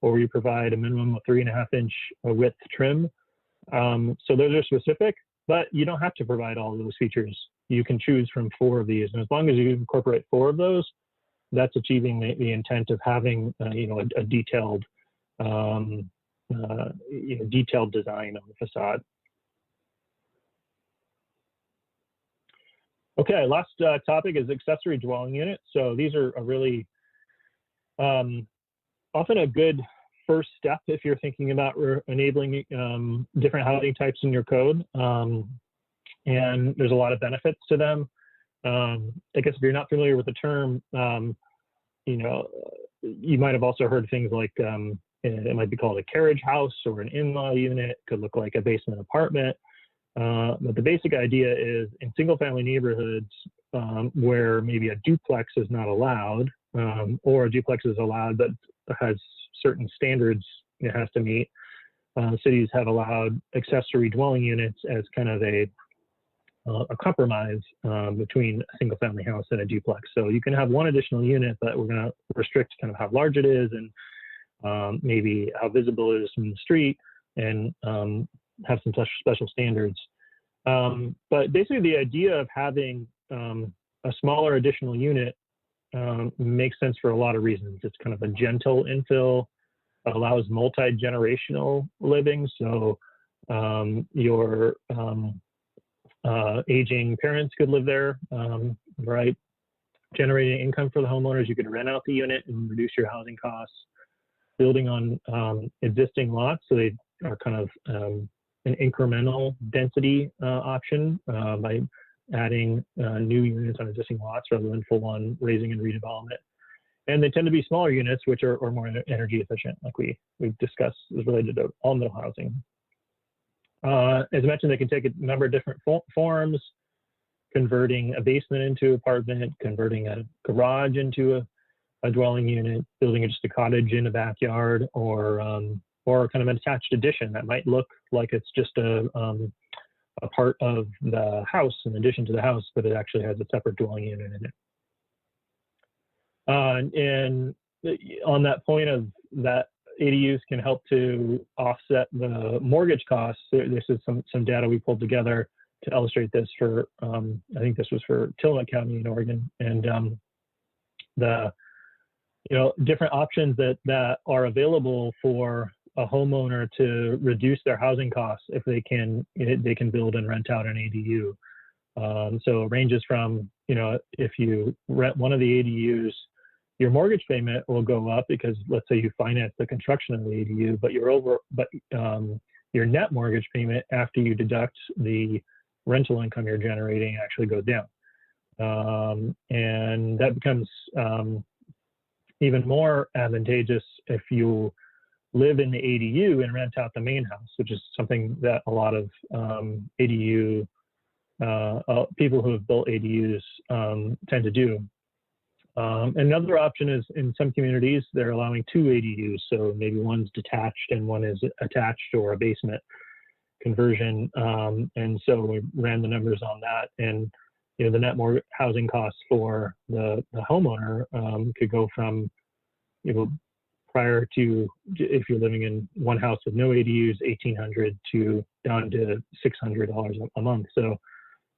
or you provide a minimum of 3.5-inch width trim. So those are specific, but you don't have to provide all of those features. You can choose from 4 of these, and as long as you incorporate 4 of those, that's achieving the intent of having a detailed detailed design of the facade. Okay, last topic is accessory dwelling units. So these are a really often a good first step if you're thinking about enabling different housing types in your code. And there's a lot of benefits to them. I guess if you're not familiar with the term, you might have also heard things like it might be called a carriage house or an in-law unit. It could look like a basement apartment. But the basic idea is in single-family neighborhoods where maybe a duplex is not allowed, or a duplex is allowed but has certain standards it has to meet. Cities have allowed accessory dwelling units as kind of a compromise between a single-family house and a duplex. So you can have one additional unit, but we're going to restrict kind of how large it is and maybe how visible it is from the street, and have some special standards. But basically the idea of having a smaller additional unit makes sense for a lot of reasons. It's kind of a gentle infill. It allows multi-generational living. So your aging parents could live there, right? Generating income for the homeowners. You could rent out the unit and reduce your housing costs. Building on existing lots, so they are kind of an incremental density option by adding new units on existing lots rather than full-on raising and redevelopment. And they tend to be smaller units, which are more energy efficient, like we discussed, is related to all middle housing. As I mentioned, they can take a number of different forms, converting a basement into an apartment, converting a garage into a dwelling unit, building just a cottage in a backyard, or kind of an attached addition that might look like it's just a part of the house in addition to the house, but it actually has a separate dwelling unit in it. And on that point of that, ADUs can help to offset the mortgage costs. This is some data we pulled together to illustrate this for, I think this was for Tillamook County in Oregon, and the different options that are available for a homeowner to reduce their housing costs if they can build and rent out an ADU. So it ranges from, if you rent one of the ADUs, your mortgage payment will go up because, let's say, you finance the construction of the ADU, but your net mortgage payment after you deduct the rental income you're generating actually goes down, and that becomes even more advantageous if you live in the ADU and rent out the main house, which is something that a lot of ADU people who have built ADUs tend to do. Another option is, in some communities, they're allowing 2 ADUs. So maybe one's detached and one is attached, or a basement conversion. And so we ran the numbers on that, and the net more housing costs for the homeowner could go from, prior to, if you're living in one house with no ADUs, $1,800 to down to $600 a month. So,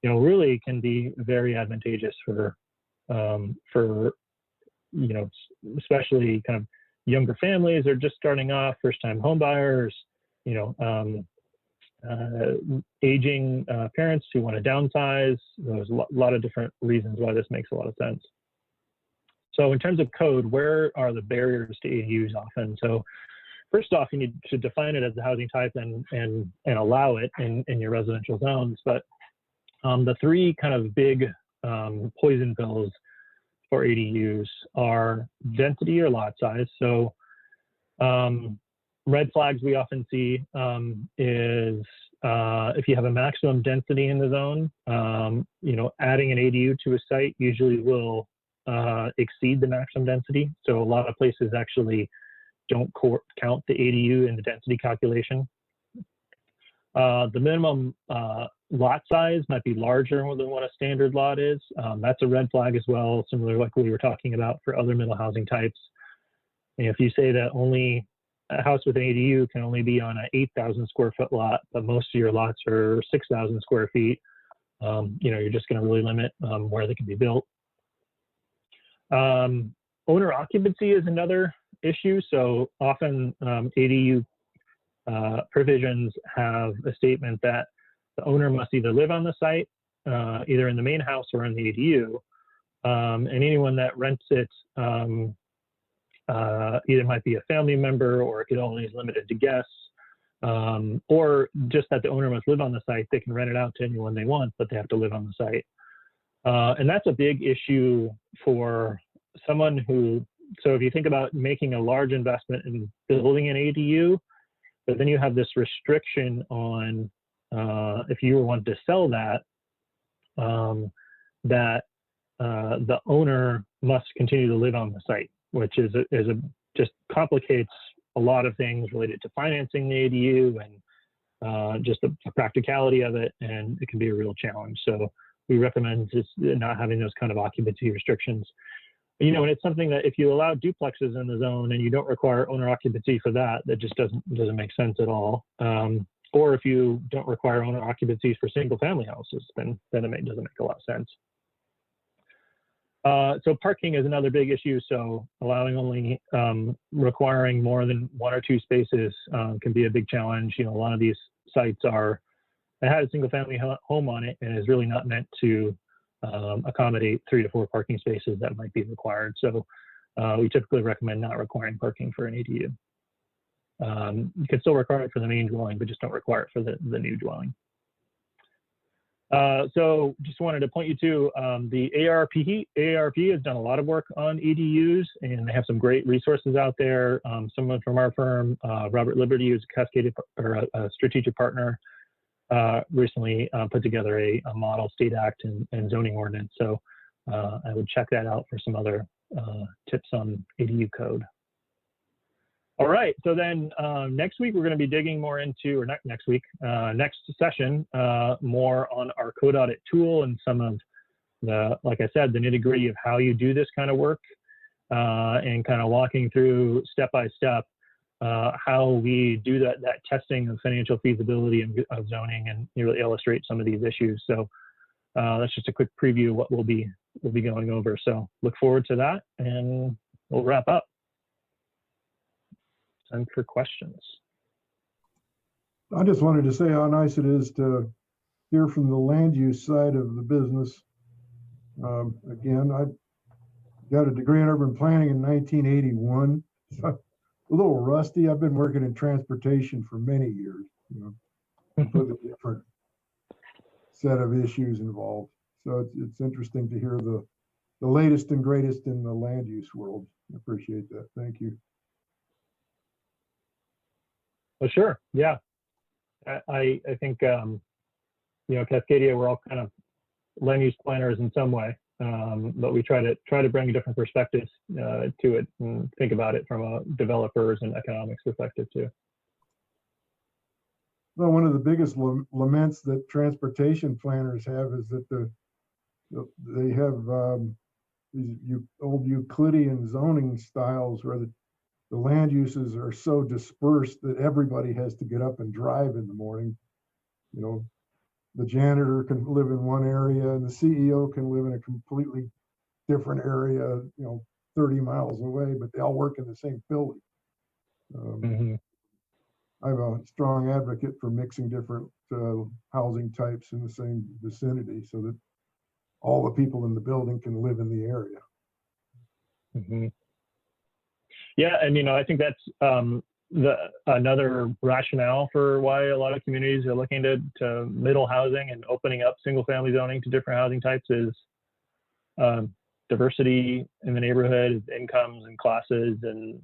really can be very advantageous for especially kind of younger families or just starting off, first-time home buyers, aging parents who want to downsize. There's a lot of different reasons why this makes a lot of sense. So in terms of code, where are the barriers to ADUs often? So first off, you need to define it as a housing type and allow it in your residential zones. But the three kind of big poison pills for ADUs are density or lot size. So red flags we often see is if you have a maximum density in the zone, adding an ADU to a site usually will exceed the maximum density. So a lot of places actually don't count the ADU in the density calculation. The minimum lot size might be larger than what a standard lot is. That's a red flag as well, similar like we were talking about for other middle housing types. And if you say that only a house with an ADU can only be on an 8,000 square foot lot, but most of your lots are 6,000 square feet, you're just going to really limit where they can be built. Owner occupancy is another issue. So often ADU provisions have a statement that the owner must either live on the site, either in the main house or in the ADU, and anyone that rents it either might be a family member, or it could only be limited to guests, or just that the owner must live on the site. They can rent it out to anyone they want, but they have to live on the site. And that's a big issue for someone who, so if you think about making a large investment in building an ADU, but then you have this restriction on if you want to sell that, that the owner must continue to live on the site, which just complicates a lot of things related to financing the ADU and just the practicality of it, and it can be a real challenge. So we recommend just not having those kind of occupancy restrictions. And it's something that if you allow duplexes in the zone and you don't require owner occupancy for that, that just doesn't make sense at all. Or if you don't require owner occupancies for single family houses, then it doesn't make a lot of sense. So parking is another big issue. So allowing only requiring more than one or two spaces can be a big challenge. A lot of these sites it had a single family home on it and is really not meant to accommodate 3 to 4 parking spaces that might be required. So we typically recommend not requiring parking for an ADU. You can still require it for the main dwelling, but just don't require it for the new dwelling. So just wanted to point you to the AARP has done a lot of work on ADUs, and they have some great resources out there. Someone from our firm, Robert Liberty, who's a Cascadia or a strategic partner, recently put together a model state act and zoning ordinance. So I would check that out for some other tips on ADU code. All right, so then next week we're going to be digging more into, or not next week, next session, more on our code audit tool and some of the, like I said, the nitty-gritty of how you do this kind of work, and kind of walking through step by step how we do that testing of financial feasibility of zoning, and really illustrate some of these issues. So that's just a quick preview of what we'll be going over. So look forward to that, and we'll wrap up. Time for questions. I just wanted to say how nice it is to hear from the land use side of the business. Again, I got a degree in urban planning in 1981. So a little rusty. I've been working in transportation for many years, completely different set of issues involved. So it's interesting to hear the latest and greatest in the land use world. I appreciate that. Thank you. Well, sure. Yeah. I think, Cascadia, we're all kind of land use planners in some way, but we try to bring different perspectives to it and think about it from a developers and economics perspective too. Well, one of the biggest laments that transportation planners have is that they have these old Euclidean zoning styles where the land uses are so dispersed that everybody has to get up and drive in the morning. The janitor can live in one area and the CEO can live in a completely different area, 30 miles away, but they all work in the same building. I'm a strong advocate for mixing different housing types in the same vicinity so that all the people in the building can live in the area. Yeah, and I think that's another rationale for why a lot of communities are looking to middle housing and opening up single family zoning to different housing types is diversity in the neighborhood, incomes and classes, and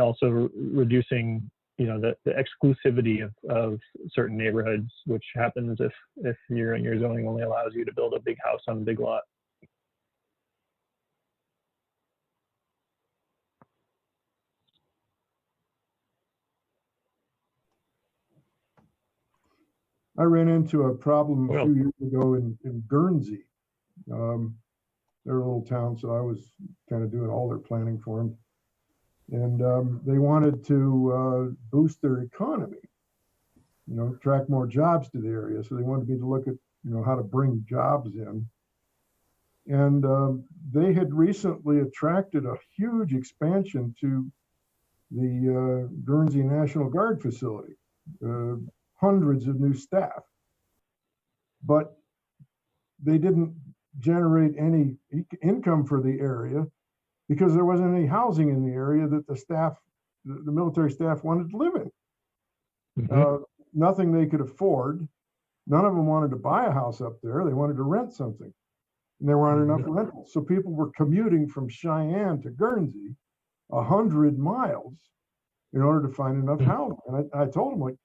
also reducing, you know, the exclusivity of certain neighborhoods, which happens if your zoning only allows you to build a big house on a big lot. I ran into a problem a Well, few years ago in Guernsey. They're a little town, so I was kind of doing all their planning for them. And they wanted to boost their economy, you know, attract more jobs to the area. So they wanted me to look at, you know, how to bring jobs in. And they had recently attracted a huge expansion to the Guernsey National Guard facility, hundreds of new staff. But they didn't generate any income for the area because there wasn't any housing in the area that the military staff wanted to live in. mm-hmm. Nothing they could afford. None of them wanted to buy a house up there. They wanted to rent something. And there weren't enough rentals. So people were commuting from Cheyenne to Guernsey 100 miles in order to find enough housing. And I told them, like,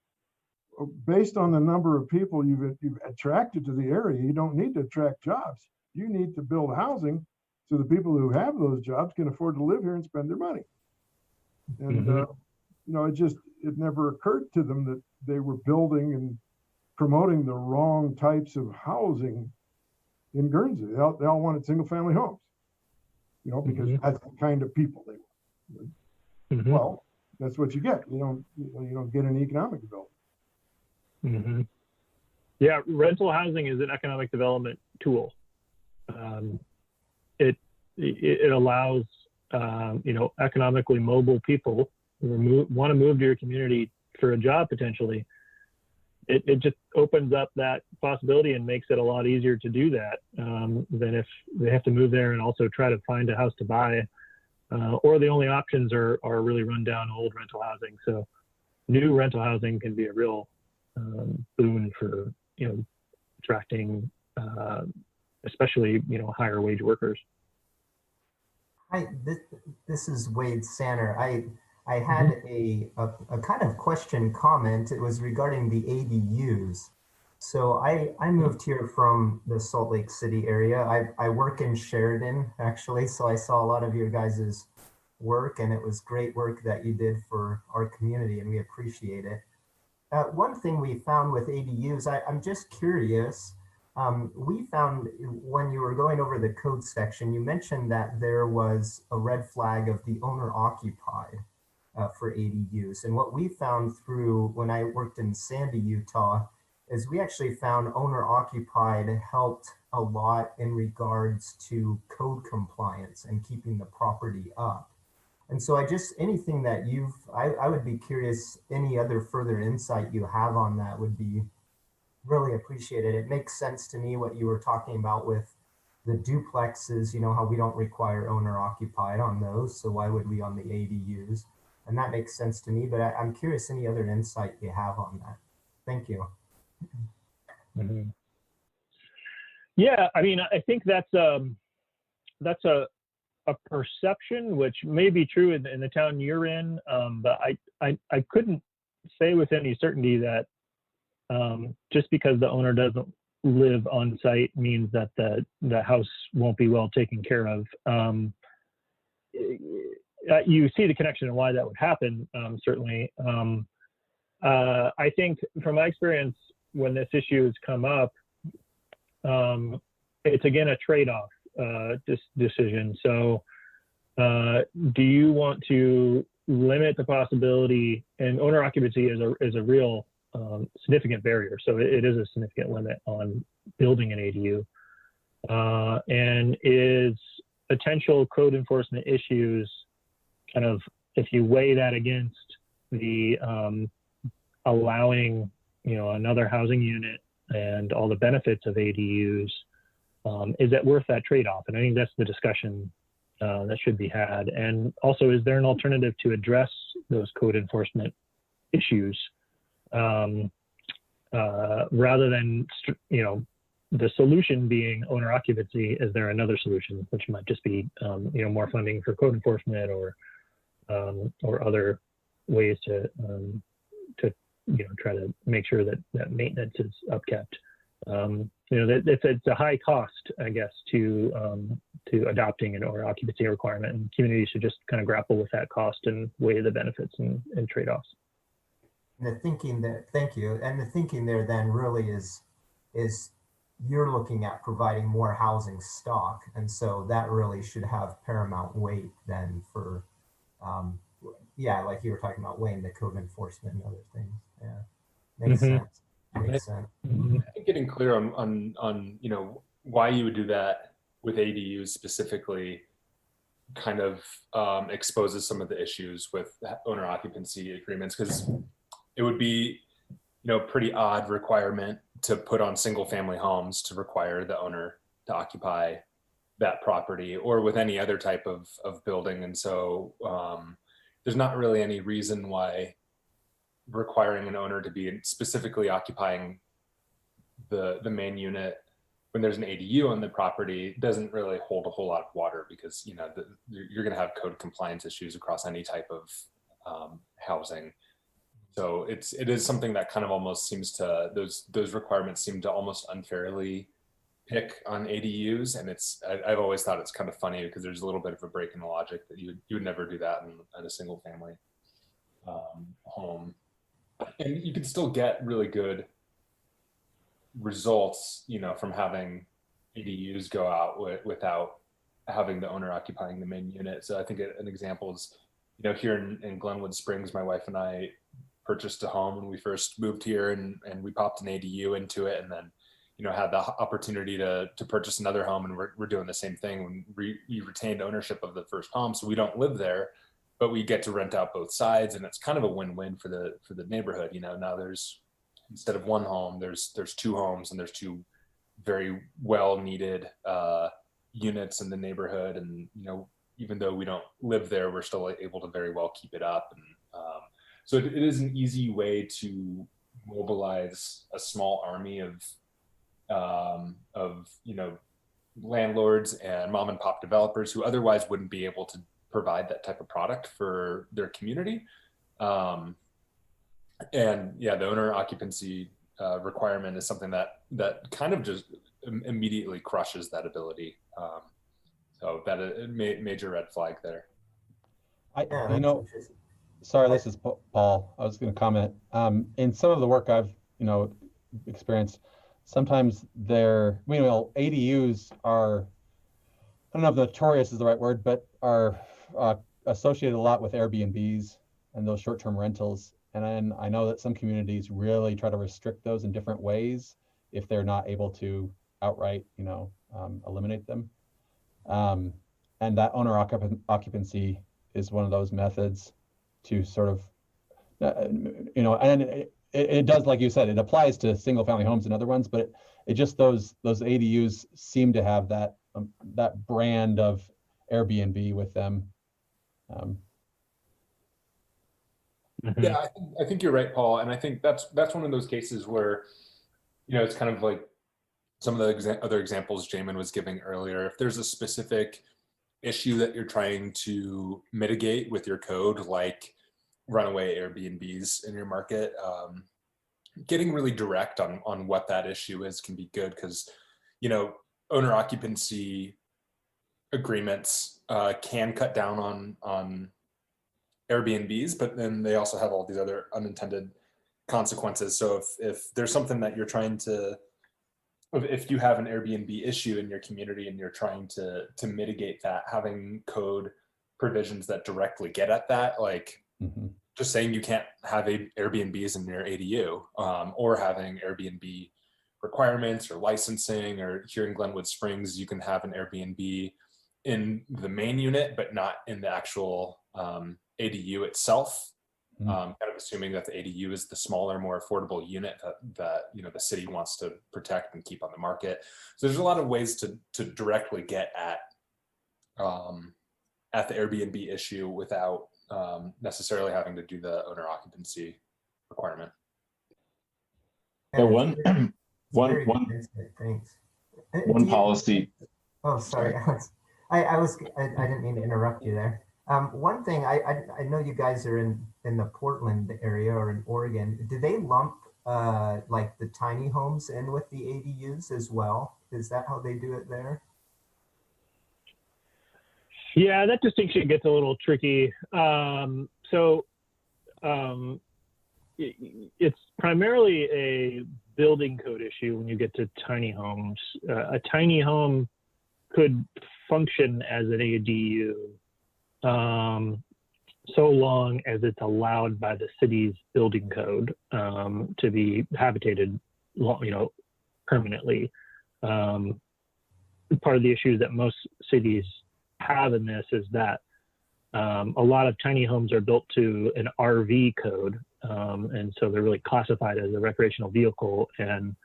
based on the number of people you've attracted to the area, you don't need to attract jobs. You need to build housing so the people who have those jobs can afford to live here and spend their money. And you know, it never occurred to them that they were building and promoting the wrong types of housing in Guernsey. They all wanted single family homes, you know, because that's the kind of people they were. Well, that's what you get. You don't get any economic development. Yeah, rental housing is an economic development tool. It allows you know, economically mobile people who want to move to your community for a job potentially. It just opens up that possibility and makes it a lot easier to do that than if they have to move there and also try to find a house to buy, or the only options are really run down old rental housing. So new rental housing can be a real boon for, you know, attracting especially, you know, higher wage workers. Hi, this is Wade Sanner. I had a kind of question comment. It was regarding the ADUs. So I moved here from the Salt Lake City area. I work in Sheridan, actually, so I saw a lot of your guys' work, and it was great work that you did for our community, and we appreciate it. One thing we found with ADUs, I'm just curious, we found when you were going over the code section, you mentioned that there was a red flag of the owner occupied for ADUs. And what we found through when I worked in Sandy, Utah, is we actually found owner occupied helped a lot in regards to code compliance and keeping the property up. And so anything that I would be curious, any other further insight you have on that would be really appreciated. It makes sense to me what you were talking about with the duplexes, you know, how we don't require owner occupied on those. So why would we on the ADUs? And that makes sense to me, but I'm curious any other insight you have on that. Thank you. Yeah, I mean, I think that's a perception which may be true in the town you're in, but I couldn't say with any certainty that just because the owner doesn't live on site means that the house won't be well taken care of. You see the connection and why that would happen, certainly. I think from my experience, when this issue has come up, it's again a trade-off decision. So do you want to limit the possibility, and owner occupancy is a real significant barrier. So it is a significant limit on building an ADU, and is potential code enforcement issues kind of, if you weigh that against the allowing, you know, another housing unit and all the benefits of ADUs, is it worth that trade-off? And I think that's the discussion that should be had? And also, is there an alternative to address those code enforcement issues rather than, the solution being owner occupancy? Is there another solution, which might just be, more funding for code enforcement or other ways to try to make sure that maintenance is upkept? It's a high cost, I guess, to adopting an owner occupancy requirement, and communities should just kind of grapple with that cost and weigh the benefits and trade-offs. And the thinking there, thank you. And the thinking there then really is you're looking at providing more housing stock, and so that really should have paramount weight then for, like you were talking about weighing the code enforcement and other things. Yeah, makes sense. Makes sense. I think getting clear on why you would do that with ADUs specifically kind of exposes some of the issues with owner occupancy agreements, because it would be pretty odd requirement to put on single family homes to require the owner to occupy that property, or with any other type of building. And so there's not really any reason why requiring an owner to be specifically occupying the main unit when there's an ADU on the property doesn't really hold a whole lot of water, because you're going to have code compliance issues across any type of housing. So it is something that kind of almost seems to, those requirements seem to almost unfairly pick on ADUs. And I've always thought it's kind of funny, because there's a little bit of a break in the logic that you would never do that in a single family home. And you can still get really good results, from having ADUs go out without having the owner occupying the main unit. So I think an example is, here in Glenwood Springs, my wife and I purchased a home when we first moved here, and we popped an ADU into it, and then had the opportunity to purchase another home, and we're doing the same thing. When we retained ownership of the first home, so we don't live there, but we get to rent out both sides, and it's kind of a win-win for the neighborhood. Now there's, instead of one home, there's two homes, and there's two very well needed units in the neighborhood. And even though we don't live there, we're still able to very well keep it up. And so it is an easy way to mobilize a small army of landlords and mom and pop developers who otherwise wouldn't be able to provide that type of product for their community. And the owner occupancy requirement is something that kind of just immediately crushes that ability. So that is a major red flag there. Sorry, this is Paul. I was going to comment. In some of the work I've experienced, sometimes ADUs are, I don't know if notorious is the right word, but are associated a lot with Airbnbs and those short-term rentals. And I know that some communities really try to restrict those in different ways if they're not able to outright, eliminate them. And that owner occupancy is one of those methods to sort of, and it does, like you said, it applies to single family homes and other ones, but it just, those ADUs seem to have that brand of Airbnb with them. Yeah, I think you're right, Paul. And I think that's one of those cases where, it's kind of like some of the other examples Jamin was giving earlier. If there's a specific issue that you're trying to mitigate with your code, like runaway Airbnbs in your market, getting really direct on what that issue is can be good, because, owner occupancy agreements can cut down on Airbnbs, but then they also have all these other unintended consequences. So if there's something that you're trying to, if you have an Airbnb issue in your community and you're trying to mitigate that, having code provisions that directly get at that, like just saying you can't have Airbnbs in your ADU, or having Airbnb requirements or licensing, or here in Glenwood Springs, you can have an Airbnb in the main unit, but not in the actual ADU itself. Kind of assuming that the ADU is the smaller, more affordable unit that the city wants to protect and keep on the market. So there's a lot of ways to directly get at at the Airbnb issue without necessarily having to do the owner occupancy requirement. Yeah, Very good insight. Thanks. one policy. Oh, sorry, Alex. I didn't mean to interrupt you there. One thing, I know you guys are in the Portland area or in Oregon. Do they lump like the tiny homes in with the ADUs as well? Is that how they do it there? Yeah, that distinction gets a little tricky. It's primarily a building code issue when you get to tiny homes. A tiny home could function as an ADU so long as it's allowed by the city's building code to be habitated, permanently. Part of the issue that most cities have in this is that a lot of tiny homes are built to an RV code, and so they're really classified as a recreational vehicle, and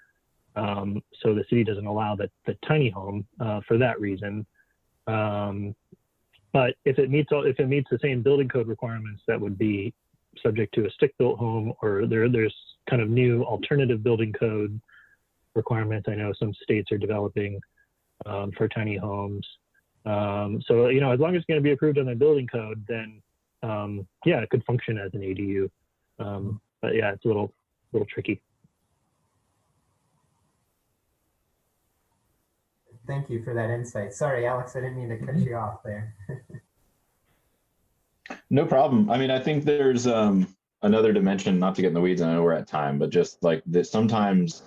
so the city doesn't allow the tiny home for that reason. But if it meets the same building code requirements, that would be subject to a stick-built home, or there's kind of new alternative building code requirements. I know some states are developing for tiny homes. So as long as it's going to be approved on the building code, then yeah, it could function as an ADU. But yeah, it's a little tricky. Thank you for that insight. Sorry, Alex, I didn't mean to cut you off there. No problem. I mean, I think there's another dimension, not to get in the weeds, I know we're at time, but just like that, sometimes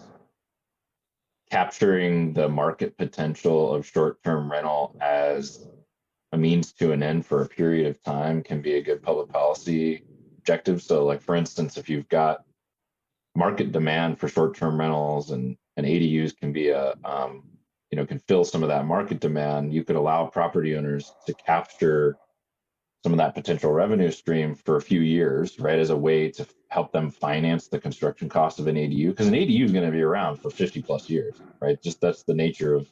capturing the market potential of short-term rental as a means to an end for a period of time can be a good public policy objective. So like, for instance, if you've got market demand for short-term rentals and ADUs can be can fill some of that market demand, you could allow property owners to capture some of that potential revenue stream for a few years, right, as a way to help them finance the construction cost of an ADU, because an ADU is going to be around for 50 plus years, right? Just that's the nature of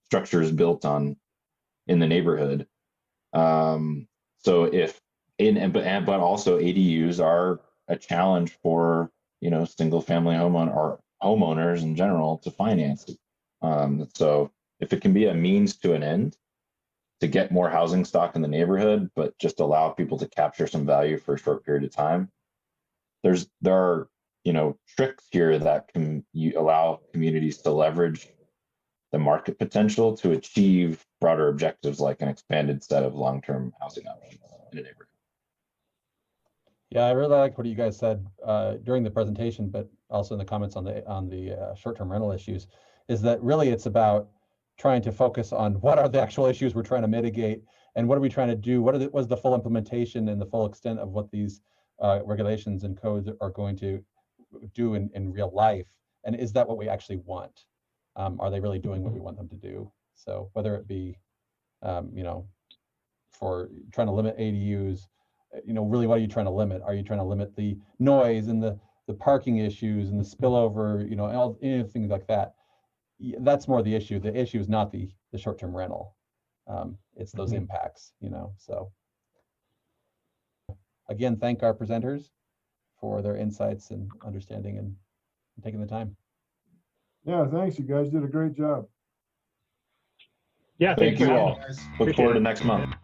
structures built in the neighborhood. So but also ADUs are a challenge for single family homeowners in general to finance. So if it can be a means to an end to get more housing stock in the neighborhood, but just allow people to capture some value for a short period of time, there are tricks here that can allow communities to leverage the market potential to achieve broader objectives like an expanded set of long-term housing options in a neighborhood. Yeah, I really like what you guys said during the presentation, but also in the comments on the short-term rental issues, is that really it's about trying to focus on what are the actual issues we're trying to mitigate, and what are we trying to do? What was the full implementation and the full extent of what these regulations and codes are going to do in real life, and is that what we actually want? Are they really doing what we want them to do? So whether it be, for trying to limit ADUs, really what are you trying to limit? Are you trying to limit the noise and the parking issues and the spillover, all things like that? That's more the issue. The issue is not the short-term rental. It's those impacts, so. Again, thank our presenters for their insights and understanding and taking the time. Yeah, thanks. You guys did a great job. Yeah, Thank you all. Look Appreciate forward to it. next month.